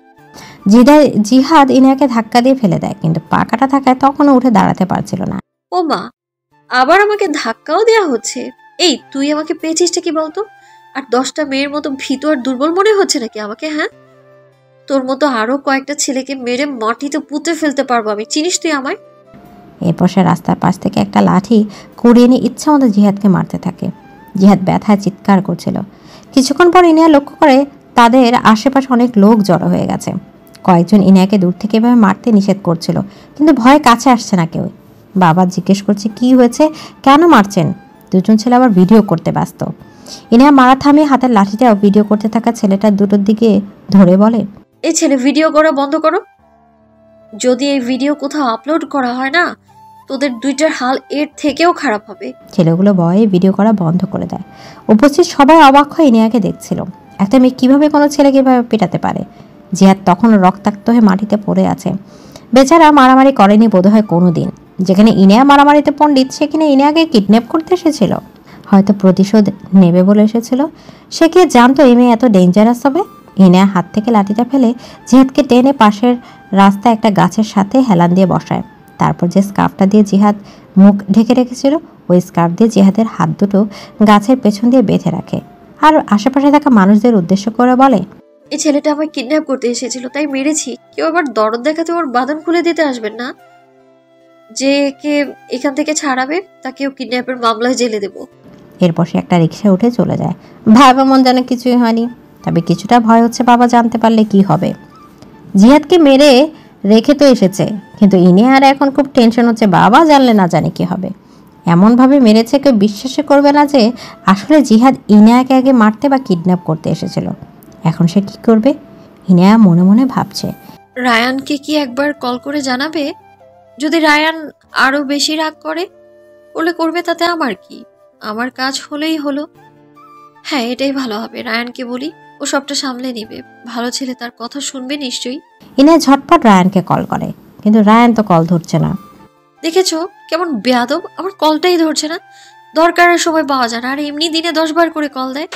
A: জিহাদ ইনাকে ধাক্কা দিয়ে ফেলে দেয়, কিন্তু পা কাটা থাকায় তখনও উঠে দাঁড়াতে পারছিল না।
B: ও মা, আবার আমাকে ধাক্কাও দেয়া হচ্ছে। এই তুই আমাকে পেয়েছিসটা কি বলতো? আর 10টা মেয়ের মতো ভীত আর দুর্বল মনে হচ্ছে নাকি আমাকে? হ্যাঁ, তোর মতো আরো কয়েকটা ছেলেকে মেরে মাটিতে পুঁতে ফেলতে পারবো আমি, চিনিস তুই আমায়?
A: এরপর সে রাস্তার পাশ থেকে একটা লাঠি কুড়িয়ে নিয়ে ইচ্ছা মতো জিহাদকে মারতে থাকে। জিহাদ ব্যথায় চিৎকার করছিল। কিছুক্ষণ পর ইনিয়া লক্ষ্য করে তাদের আশেপাশে অনেক লোক জড়ো হয়ে গেছে। কয়েকজন ইনিয়াকে দূর থেকে এভাবে মারতে নিষেধ করছিল, কিন্তু ভয়ে কাছে আসছে না কেউ। বাবা জিজ্ঞেস করছে কি হয়েছে, কেন মারছেন? দুজন ছেলে আবার ভিডিও করতে ব্যস্ত। ইনিয়া মারা থামিয়ে হাতের লাঠিটাও ভিডিও করতে থাকা ছেলেটার দুটোর দিকে ধরে বলে,
B: এই ছেলে ভিডিও করা বন্ধ করো। যদি এই ভিডিও কোথাও আপলোড করা হয় না, তোদের দুইটার হাল এর থেকেও খারাপ হবে।
A: ছেলেগুলো ভয়ে ভিডিও করা বন্ধ করে দেয়। উপস্থিত সবাই অবাক হয়ে ইনিয়াকে দেখছিল। একটা মেয়ে কিভাবে কোনো ছেলেকে এভাবে পেটাতে পারে? জিহাদ তখনও রক্তাক্ত হয়ে মাটিতে পড়ে আছে। বেচারা মারামারি করেনি বোধহয় কোনো দিন। যেখানে ইনিয়া মারামারিতে পণ্ডিত, সেখানে ইনিয়াকে কিডন্যাপ করতে এসেছিল। হয়তো প্রতিশোধ নেবে বলে এসেছিল। সে কি জানতো এই মেয়ে এত ডেঞ্জারাস হবে? ইনিয়া হাত থেকে লাঠিটা ফেলে জিহাদকে টেনে পাশের রাস্তায় একটা গাছের সাথে হেলান দিয়ে বসায়। তারপর যে স্কার্ফটা দিয়ে জিহাদ মুখ ঢেকে রেখেছিল, ওই স্কার্ফ দিয়ে জিহাদের হাত দুটো গাছের পেছন দিয়ে বেঁধে রাখে, আর আশেপাশে থাকা মানুষদের উদ্দেশ্য করে বলে,
B: এই ছেলেটা আমায় কিডন্যাপ করতে এসেছিল, তাই মেরেছি। কেউ আবার দরদ দেখাতে ওর বাঁধন খুলে দিতে আসবেন না। যে কে এখান থেকে ছাড়াবে তাকেও কিডন্যাপের মামলায় জেলে দেব।
A: এরপর সে একটা রিকশায় উঠে চলে যায়। ভাবা মন যেন কিছুই হয়নি, তবে কিছুটা ভয় হচ্ছে বাবা জানতে পারলে কি হবে। জিহাদকে মেরে রেখে তো এসেছে, কিন্তু ইনিয়ার এখন খুব টেনশন হচ্ছে বাবা জানলে না জানি কি হবে। এমনভাবে মেরেছে কেউ বিশ্বাসই করবে না যে আসলে জিহাদ ইনায়াকে আগে মারতে বা কিডন্যাপ করতে এসেছিল। এখন সে কি করবে? ইনায়া মনে মনে ভাবছে।
B: রায়ানকে কি একবার কল করে জানাবে? যদি রায়ান আরো বেশি রাগ করে, করবে তাতে আমার কি? আমার কাজ হলেই হলো। হ্যাঁ, এটাই ভালো হবে। রায়ানকে বলি, ও সবটা সামলে নেবে। ভালো ছেলে, তার কথা শুনবে নিশ্চয়ই।
A: ইনায়া ঝটপট রায়ানকে কল করে, কিন্তু রায়ান তো কল ধরছে না।
B: দেখেছো কেমন বেয়াদব, আমার কলটাই ধরছে না। দরকারের সময় পাওয়া যায় না, আর এমনি দিনে 10 বার করে কল দেয়।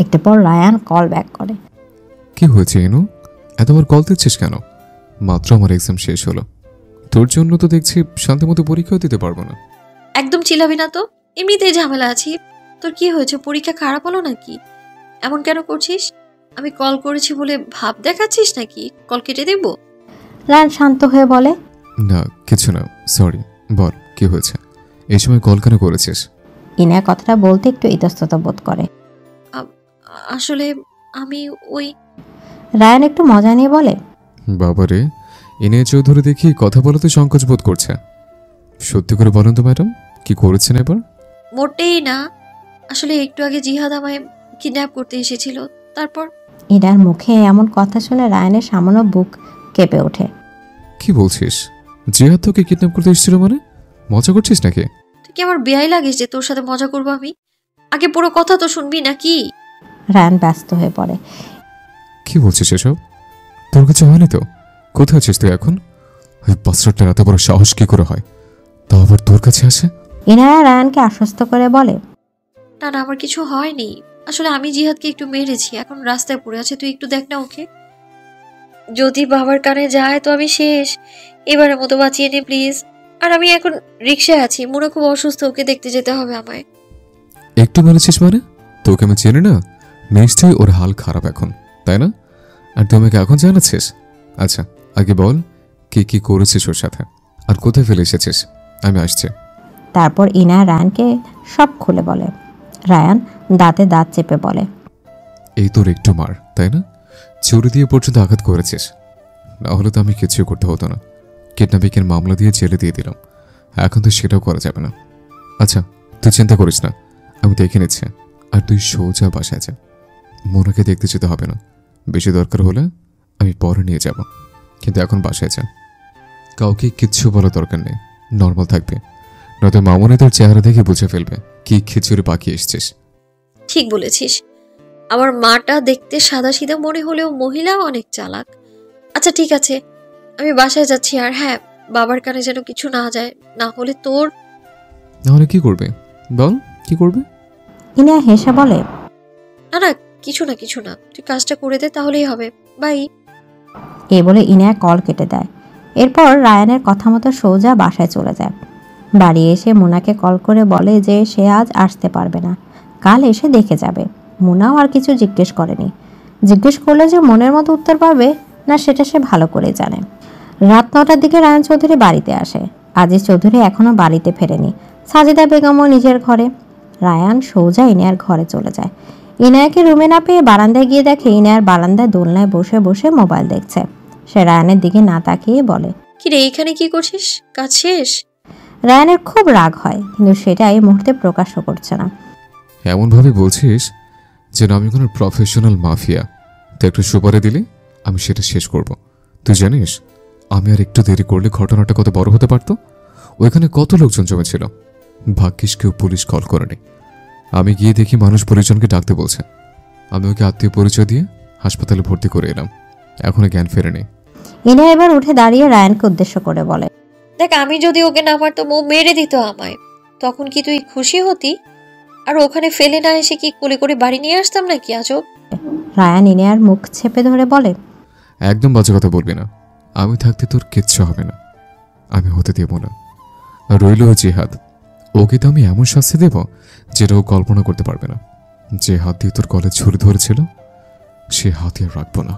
A: একটু পর রায়ান কল ব্যাক করে।
C: কি হয়েছে ইনু, এতবার কল দিচ্ছিস কেন? মাত্র আমার এক্সাম শেষ হলো, তোর জন্য তো দেখছি শান্তিমতো পরীক্ষাও দিতে পারবো না।
B: একদম চিল্লাবি না তো, এমনিতেই ঝামেলা আছি। তোর কি হয়েছে? পরীক্ষা খারাপ হলো নাকি? এমন কেন করছিস? আমি কল করেছি বলে ভাব দেখাচ্ছিস নাকি? কল কেটে দেব?
A: রায়ান শান্ত হয়ে বলে,
C: না কিছু না, সরি। বল কি হয়েছে, এই সময় কল কেন করেছিস?
A: ইনায়া কথাটা বলতে একটু ইতস্তত বোধ করে।
B: আসলে আমি ওই...
A: রায়ান একটু মজা নিয়ে বলে,
C: বাবারে, ইনে চৌধুরী দেখি কথা বলাতে সংকোচ বোধ করছে। সত্যি করে বলেন তো ম্যাডাম, কি করেছেন এবার?
B: মোটেই না, আসলে একটু আগে জিহাদ আমায় কিডন্যাপ করতে এসেছিল, তারপর...
A: ইনার মুখে এমন কথা শুনে রায়ানের সামান্য বুক কেঁপে ওঠে।
C: কি বলছিস? জিহাদ তোকে কিডন্যাপ করতে এসেছিল মানে? মজা করছিস নাকি?
B: তুই কি আমার বেয়াই লাগিস যে তোর সাথে মজা করবো আমি? আগে পুরো কথা তো শুনবি নাকি?
A: রায়ান ব্যস্ত হয়ে পড়ে।
C: কি বলছিস এসব? তোর কাছে হয়নি তো? কোথায় আছিস তুই এখন? ওই বাস্টারটার এত বড় সাহস কি করে হয়, তাও আবার তোর কাছে আসে?
A: ইনায়া রায়ানকে আশ্বস্ত করে বলে,
B: না না, আমার কিছু হয়নি। আসলে আমি জিহাদকে একটু মেরেছি, এখন রাস্তায় পড়ে আছে, তুই একটু দেখ না ওকে। যদি বাবার কানে যায় তো আমি শেষ। এবারের মতো বাঁচিয়ে নে প্লিজ। আর আমি এখন রিকশায় আছি, মনে খুব অসুস্থ, ওকে দেখতে যেতে হবে আমায়।
C: একটু মেরেছিস মানে? তোকে আমি চিনি না? নিশ্চয়ই ওর হাল খারাপ এখন, তাই না? আর তুই আমাকে এখন জানাচ্ছিস? আচ্ছা আগে বল, কি কি করেছিস ওর সাথে, আর কোথায় ফেলে এসেছিস? আমি আসছি।
A: তারপর ইনায়া রায়ানকে সব খুলে বলে। রায়ান দাঁতে দাঁত চেপে বলে,
C: এই তোর একটু মার, তাই না? চুরি দিয়ে পর্যন্ত আঘাত করেছিস, না হলে তো আমি কিছুই করতে হতো না। কিডন্যাপিংয়ের মামলা দিয়ে জেলে দিয়ে দিলাম, এখন তো সেটাও করা যাবে না। আচ্ছা তুই চিন্তা করিস না, আমি দেখে নিচ্ছি। আর তুই সোজা বাসায় যা, মোনাকে দেখতে যেতে হবে না। বেশি দরকার হলে আমি পরে নিয়ে যাব, কিন্তু এখন বাসায় যা। কাউকে কিচ্ছু বলার দরকার নেই, নর্মাল থাকবে, নয়তো মামনি তোর চেহারা দেখে বুঝে ফেলবে কি খিচুড়ি পাকিয়ে এসছিস।
B: ঠিক বলেছিস, আমার মাটা দেখতে সাদা সিধা মনে হলেও মহিলা অনেক চালাক। আচ্ছা ঠিক আছে, আমি বাসায় যাচ্ছি। আর হ্যাঁ, বাবার কানে যেন কিছু না যায়, না হলে তোর...
C: নাহলে কি করবে বল, কি করবে?
A: ইনায়া হেসে বলে,
B: না না, কিছু না কিছু না, তুই কাজটা করে দে তাহলেই হবে। বাই।
A: এই বলে ইনায়া কল কেটে দেয়। এরপর রায়ানের কথা মতো সোজা বাসায় চলে যায়। বাড়ি এসে মুনাকে কল করে বলে যে সে আজ আসতে পারবে না, কাল এসে দেখে যাবে। মুনাও আর কিছু জিজ্ঞেস করেনি। জিজ্ঞেস করলে যে মনের মতো উত্তর পাবে না সেটা সে ভালো করে জানে। রাত 9টার দিকে রায়ান চৌধুরী বাড়িতে আসে। আজিজ চৌধুরী এখনও বাড়িতে ফেরেনি। সাজিদা বেগমও নিজের ঘরে। রায়ান সোজা ইনায়ার ঘরে চলে যায়। ইনায়াকে রুমে না পেয়ে বারান্দায় গিয়ে দেখে ইনায়ার বারান্দায় দোলনায় বসে বসে মোবাইল দেখছে। সে রায়ানের দিকে না তাকিয়ে বলে,
B: কি রে, এখানে কি করছিস? কাজ শেষ?
A: রায়ানের খুব রাগ হয়, কিন্তু সেটা এই মুহূর্তে প্রকাশও করছে না।
C: এমনভাবে বলছিস যেন আমি কোনো প্রফেশনাল মাফিয়া। তুই একটা সুপারি দিলে আমি সেটা শেষ করব। তুই জানিস আমি আর একটু দেরি করলে ঘটনাটা কত বড় হতে পারতো। ওইখানে কত লোকজন জমেছিল, ভাগ্যিস কেউ পুলিশ কল করেনি। আমি গিয়ে দেখি মানুষ পরিজনকে ডাকতে বলছে। আমি ওকে আত্মীয় পরিচয় দিয়ে হাসপাতালে ভর্তি করে এলাম, এখনো জ্ঞান ফেরেনি।
A: ইনায়া এবার উঠে দাঁড়িয়ে রায়ানকে উদ্দেশ্য করে বলে,
B: দেখ, আমি যদি ওকে না মারতাম, ও মেরে দিত আমায়, তখন কি তুই খুশি হতি? আর ওখানে ফেলে না এসে কি কোলে করে বাড়ি নিয়ে আসতাম নাকি আজব?
A: রায়ান ইনায়ার মুখ চেপে ধরে বলে,
C: একদম বাজে কথা বলবি না, আমি থাকতে তোর কিচ্ছু হবে না, আমি হতে দেব না। আর রইল জিহাদ, ওকে তো আমি এমন শাস্তি দেব যেটা ও কল্পনা করতে পারবে না। যে হাত দিয়ে তোর গলে ছুরি ধরেছিল সে হাতে আর রাখবো না।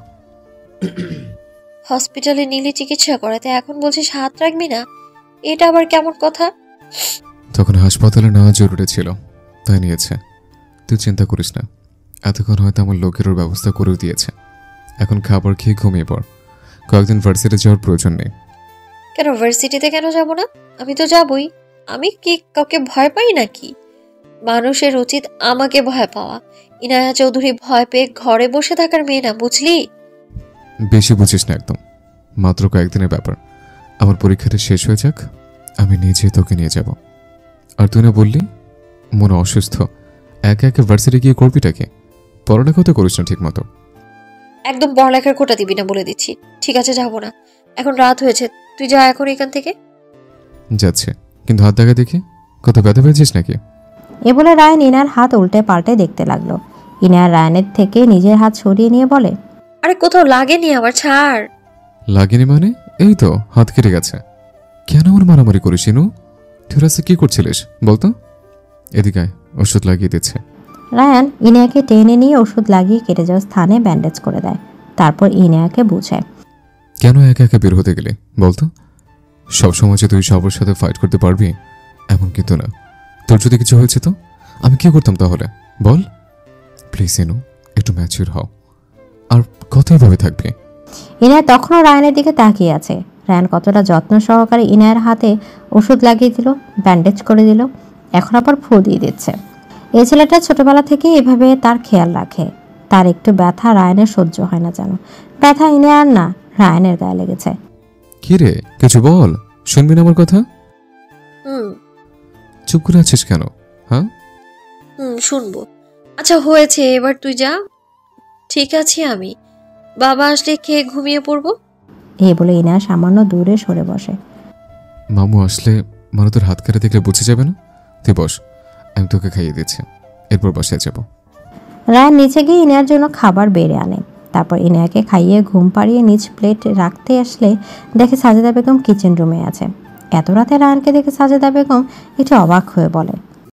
B: হসপিটালে নিলে চিকিৎসা করাতে, এখন বলছিস হাত রাখবি না? এটা আবার কেমন কথা?
C: তখন হাসপাতালে নেওয়া জরুরি ছিল, সপ্তাহে নিয়েছে। তুই চিন্তা করিস না, এতক্ষণ হয়তো আমার লোকের ওর ব্যবস্থা করেও দিয়েছে। এখন খাবার খেয়ে ঘুমিয়ে পড়, কয়েকদিন ভার্সিটি যাওয়ার প্রয়োজন নেই।
B: কেন ভার্সিটিতে কেন যাব না? আমি তো যাবই। আমি কি কাউকে ভয় পাই নাকি? মানুষের উচিত আমাকে ভয় পাওয়া। ইনায়া চৌধুরী ভয় পেয়ে ঘরে বসে থাকার মেয়ে না, বুঝলি?
C: বেশি বুঝিস না একদম, মাত্র কয়েকদিনের ব্যাপার। আমার পরীক্ষাটা শেষ হয়ে যাক, আমি নিজে তোকে নিয়ে যাব। আর তুই না বললি মনে অসুস্থ, একা একা ভার্সিটি গিয়ে করবিটাকে? পড়ালেখা তো করিস না ঠিক মতো।
B: একদম পড়ালেখার কোটা দিবি না বলে দিচ্ছি। ঠিক আছে, যাবো না। এখন রাত হয়েছে, তুই যা এখন এখান থেকে।
C: যাচ্ছে, কিন্তু হাত দেখা দেখি কত ব্যথা পেয়েছিস নাকি?
A: এ বলে রায়ান ইনার হাত উল্টে পাল্টে দেখতে লাগলো। ইনার রায়ানের থেকে নিজের হাত সরিয়ে নিয়ে বলে,
B: আরে কোথাও লাগেনি আমার, ছাড়।
C: লাগেনি মানে? এই তো হাত কেটে গেছে। কেন আমার মারামারি করিস ইনু? তুই রাস্তা কি করছিলিস বলতো? এদিকে আয়, ওষুধ লাগিয়ে দিচ্ছে।
A: রায়ান ইনায়াকে টেনে নিয়ে ওষুধ লাগিয়ে কেটে যাওয়া স্থানে ব্যান্ডেজ করে দেয়। তারপর ইনায়াকে বুঝায়,
C: কেন একা একা বের হতে গেলে বলতো? সবসময় যে তুই সবার সাথে ফাইট করতে পারবি এমন কিন্তু না। তোর যদি কিছু হয়েছে তো আমি কি করতাম তাহলে বল? প্লিজ ইনু, একটু ম্যাচিউর হও, আর কতই ভাবে থাকবি?
A: ইনায়া তখনও রায়ানের দিকে তাকিয়ে আছে। রায়ান কতটা যত্ন সহকারে ইনায়ের হাতে ওষুধ লাগিয়ে দিল, ব্যান্ডেজ করে দিল, এখন আবার ফু দিয়ে দিচ্ছে। এই ছেলেটা ছোটবেলা থেকে এভাবে তার খেয়াল রাখে। তার একটু ব্যথা রায়ানের সহ্য হয় না যেন। ব্যথা ইনায়ার না, রায়ানের গায়ে লেগেছে।
C: কি রে, কিছু বল, শুনবি না আমার কথা? চুপ করে আছিস কেন? হ্যাঁ
B: শুনবো। আচ্ছা হয়েছে, এবার তুই যা। ঠিক আছে, আমি বাবা আসলে খেয়ে ঘুমিয়ে পড়বো।
A: এই বলে ইনায়া সামান্য দূরে সরে বসে।
C: মামু আসলে মানে তোর হাত কাটা দেখলে বুঝে যাবে না? তুই বস, আমি তোকে খাইয়ে দিচ্ছি, এরপর বাসায় যাব।
A: রায়ান নিচে গিয়ে ইনায়ার জন্য খাবার বেড়ে আনে। তারপর ইনায়াকে খাইয়ে ঘুম পাড়িয়ে নিজ প্লেট রাখতে আসলে দেখে সাজেদা বেগম কিচেন রুমে আছে। এত রাতে রায়ানকে দেখে সাজেদা বেগম একটু অবাক হয়ে বলে,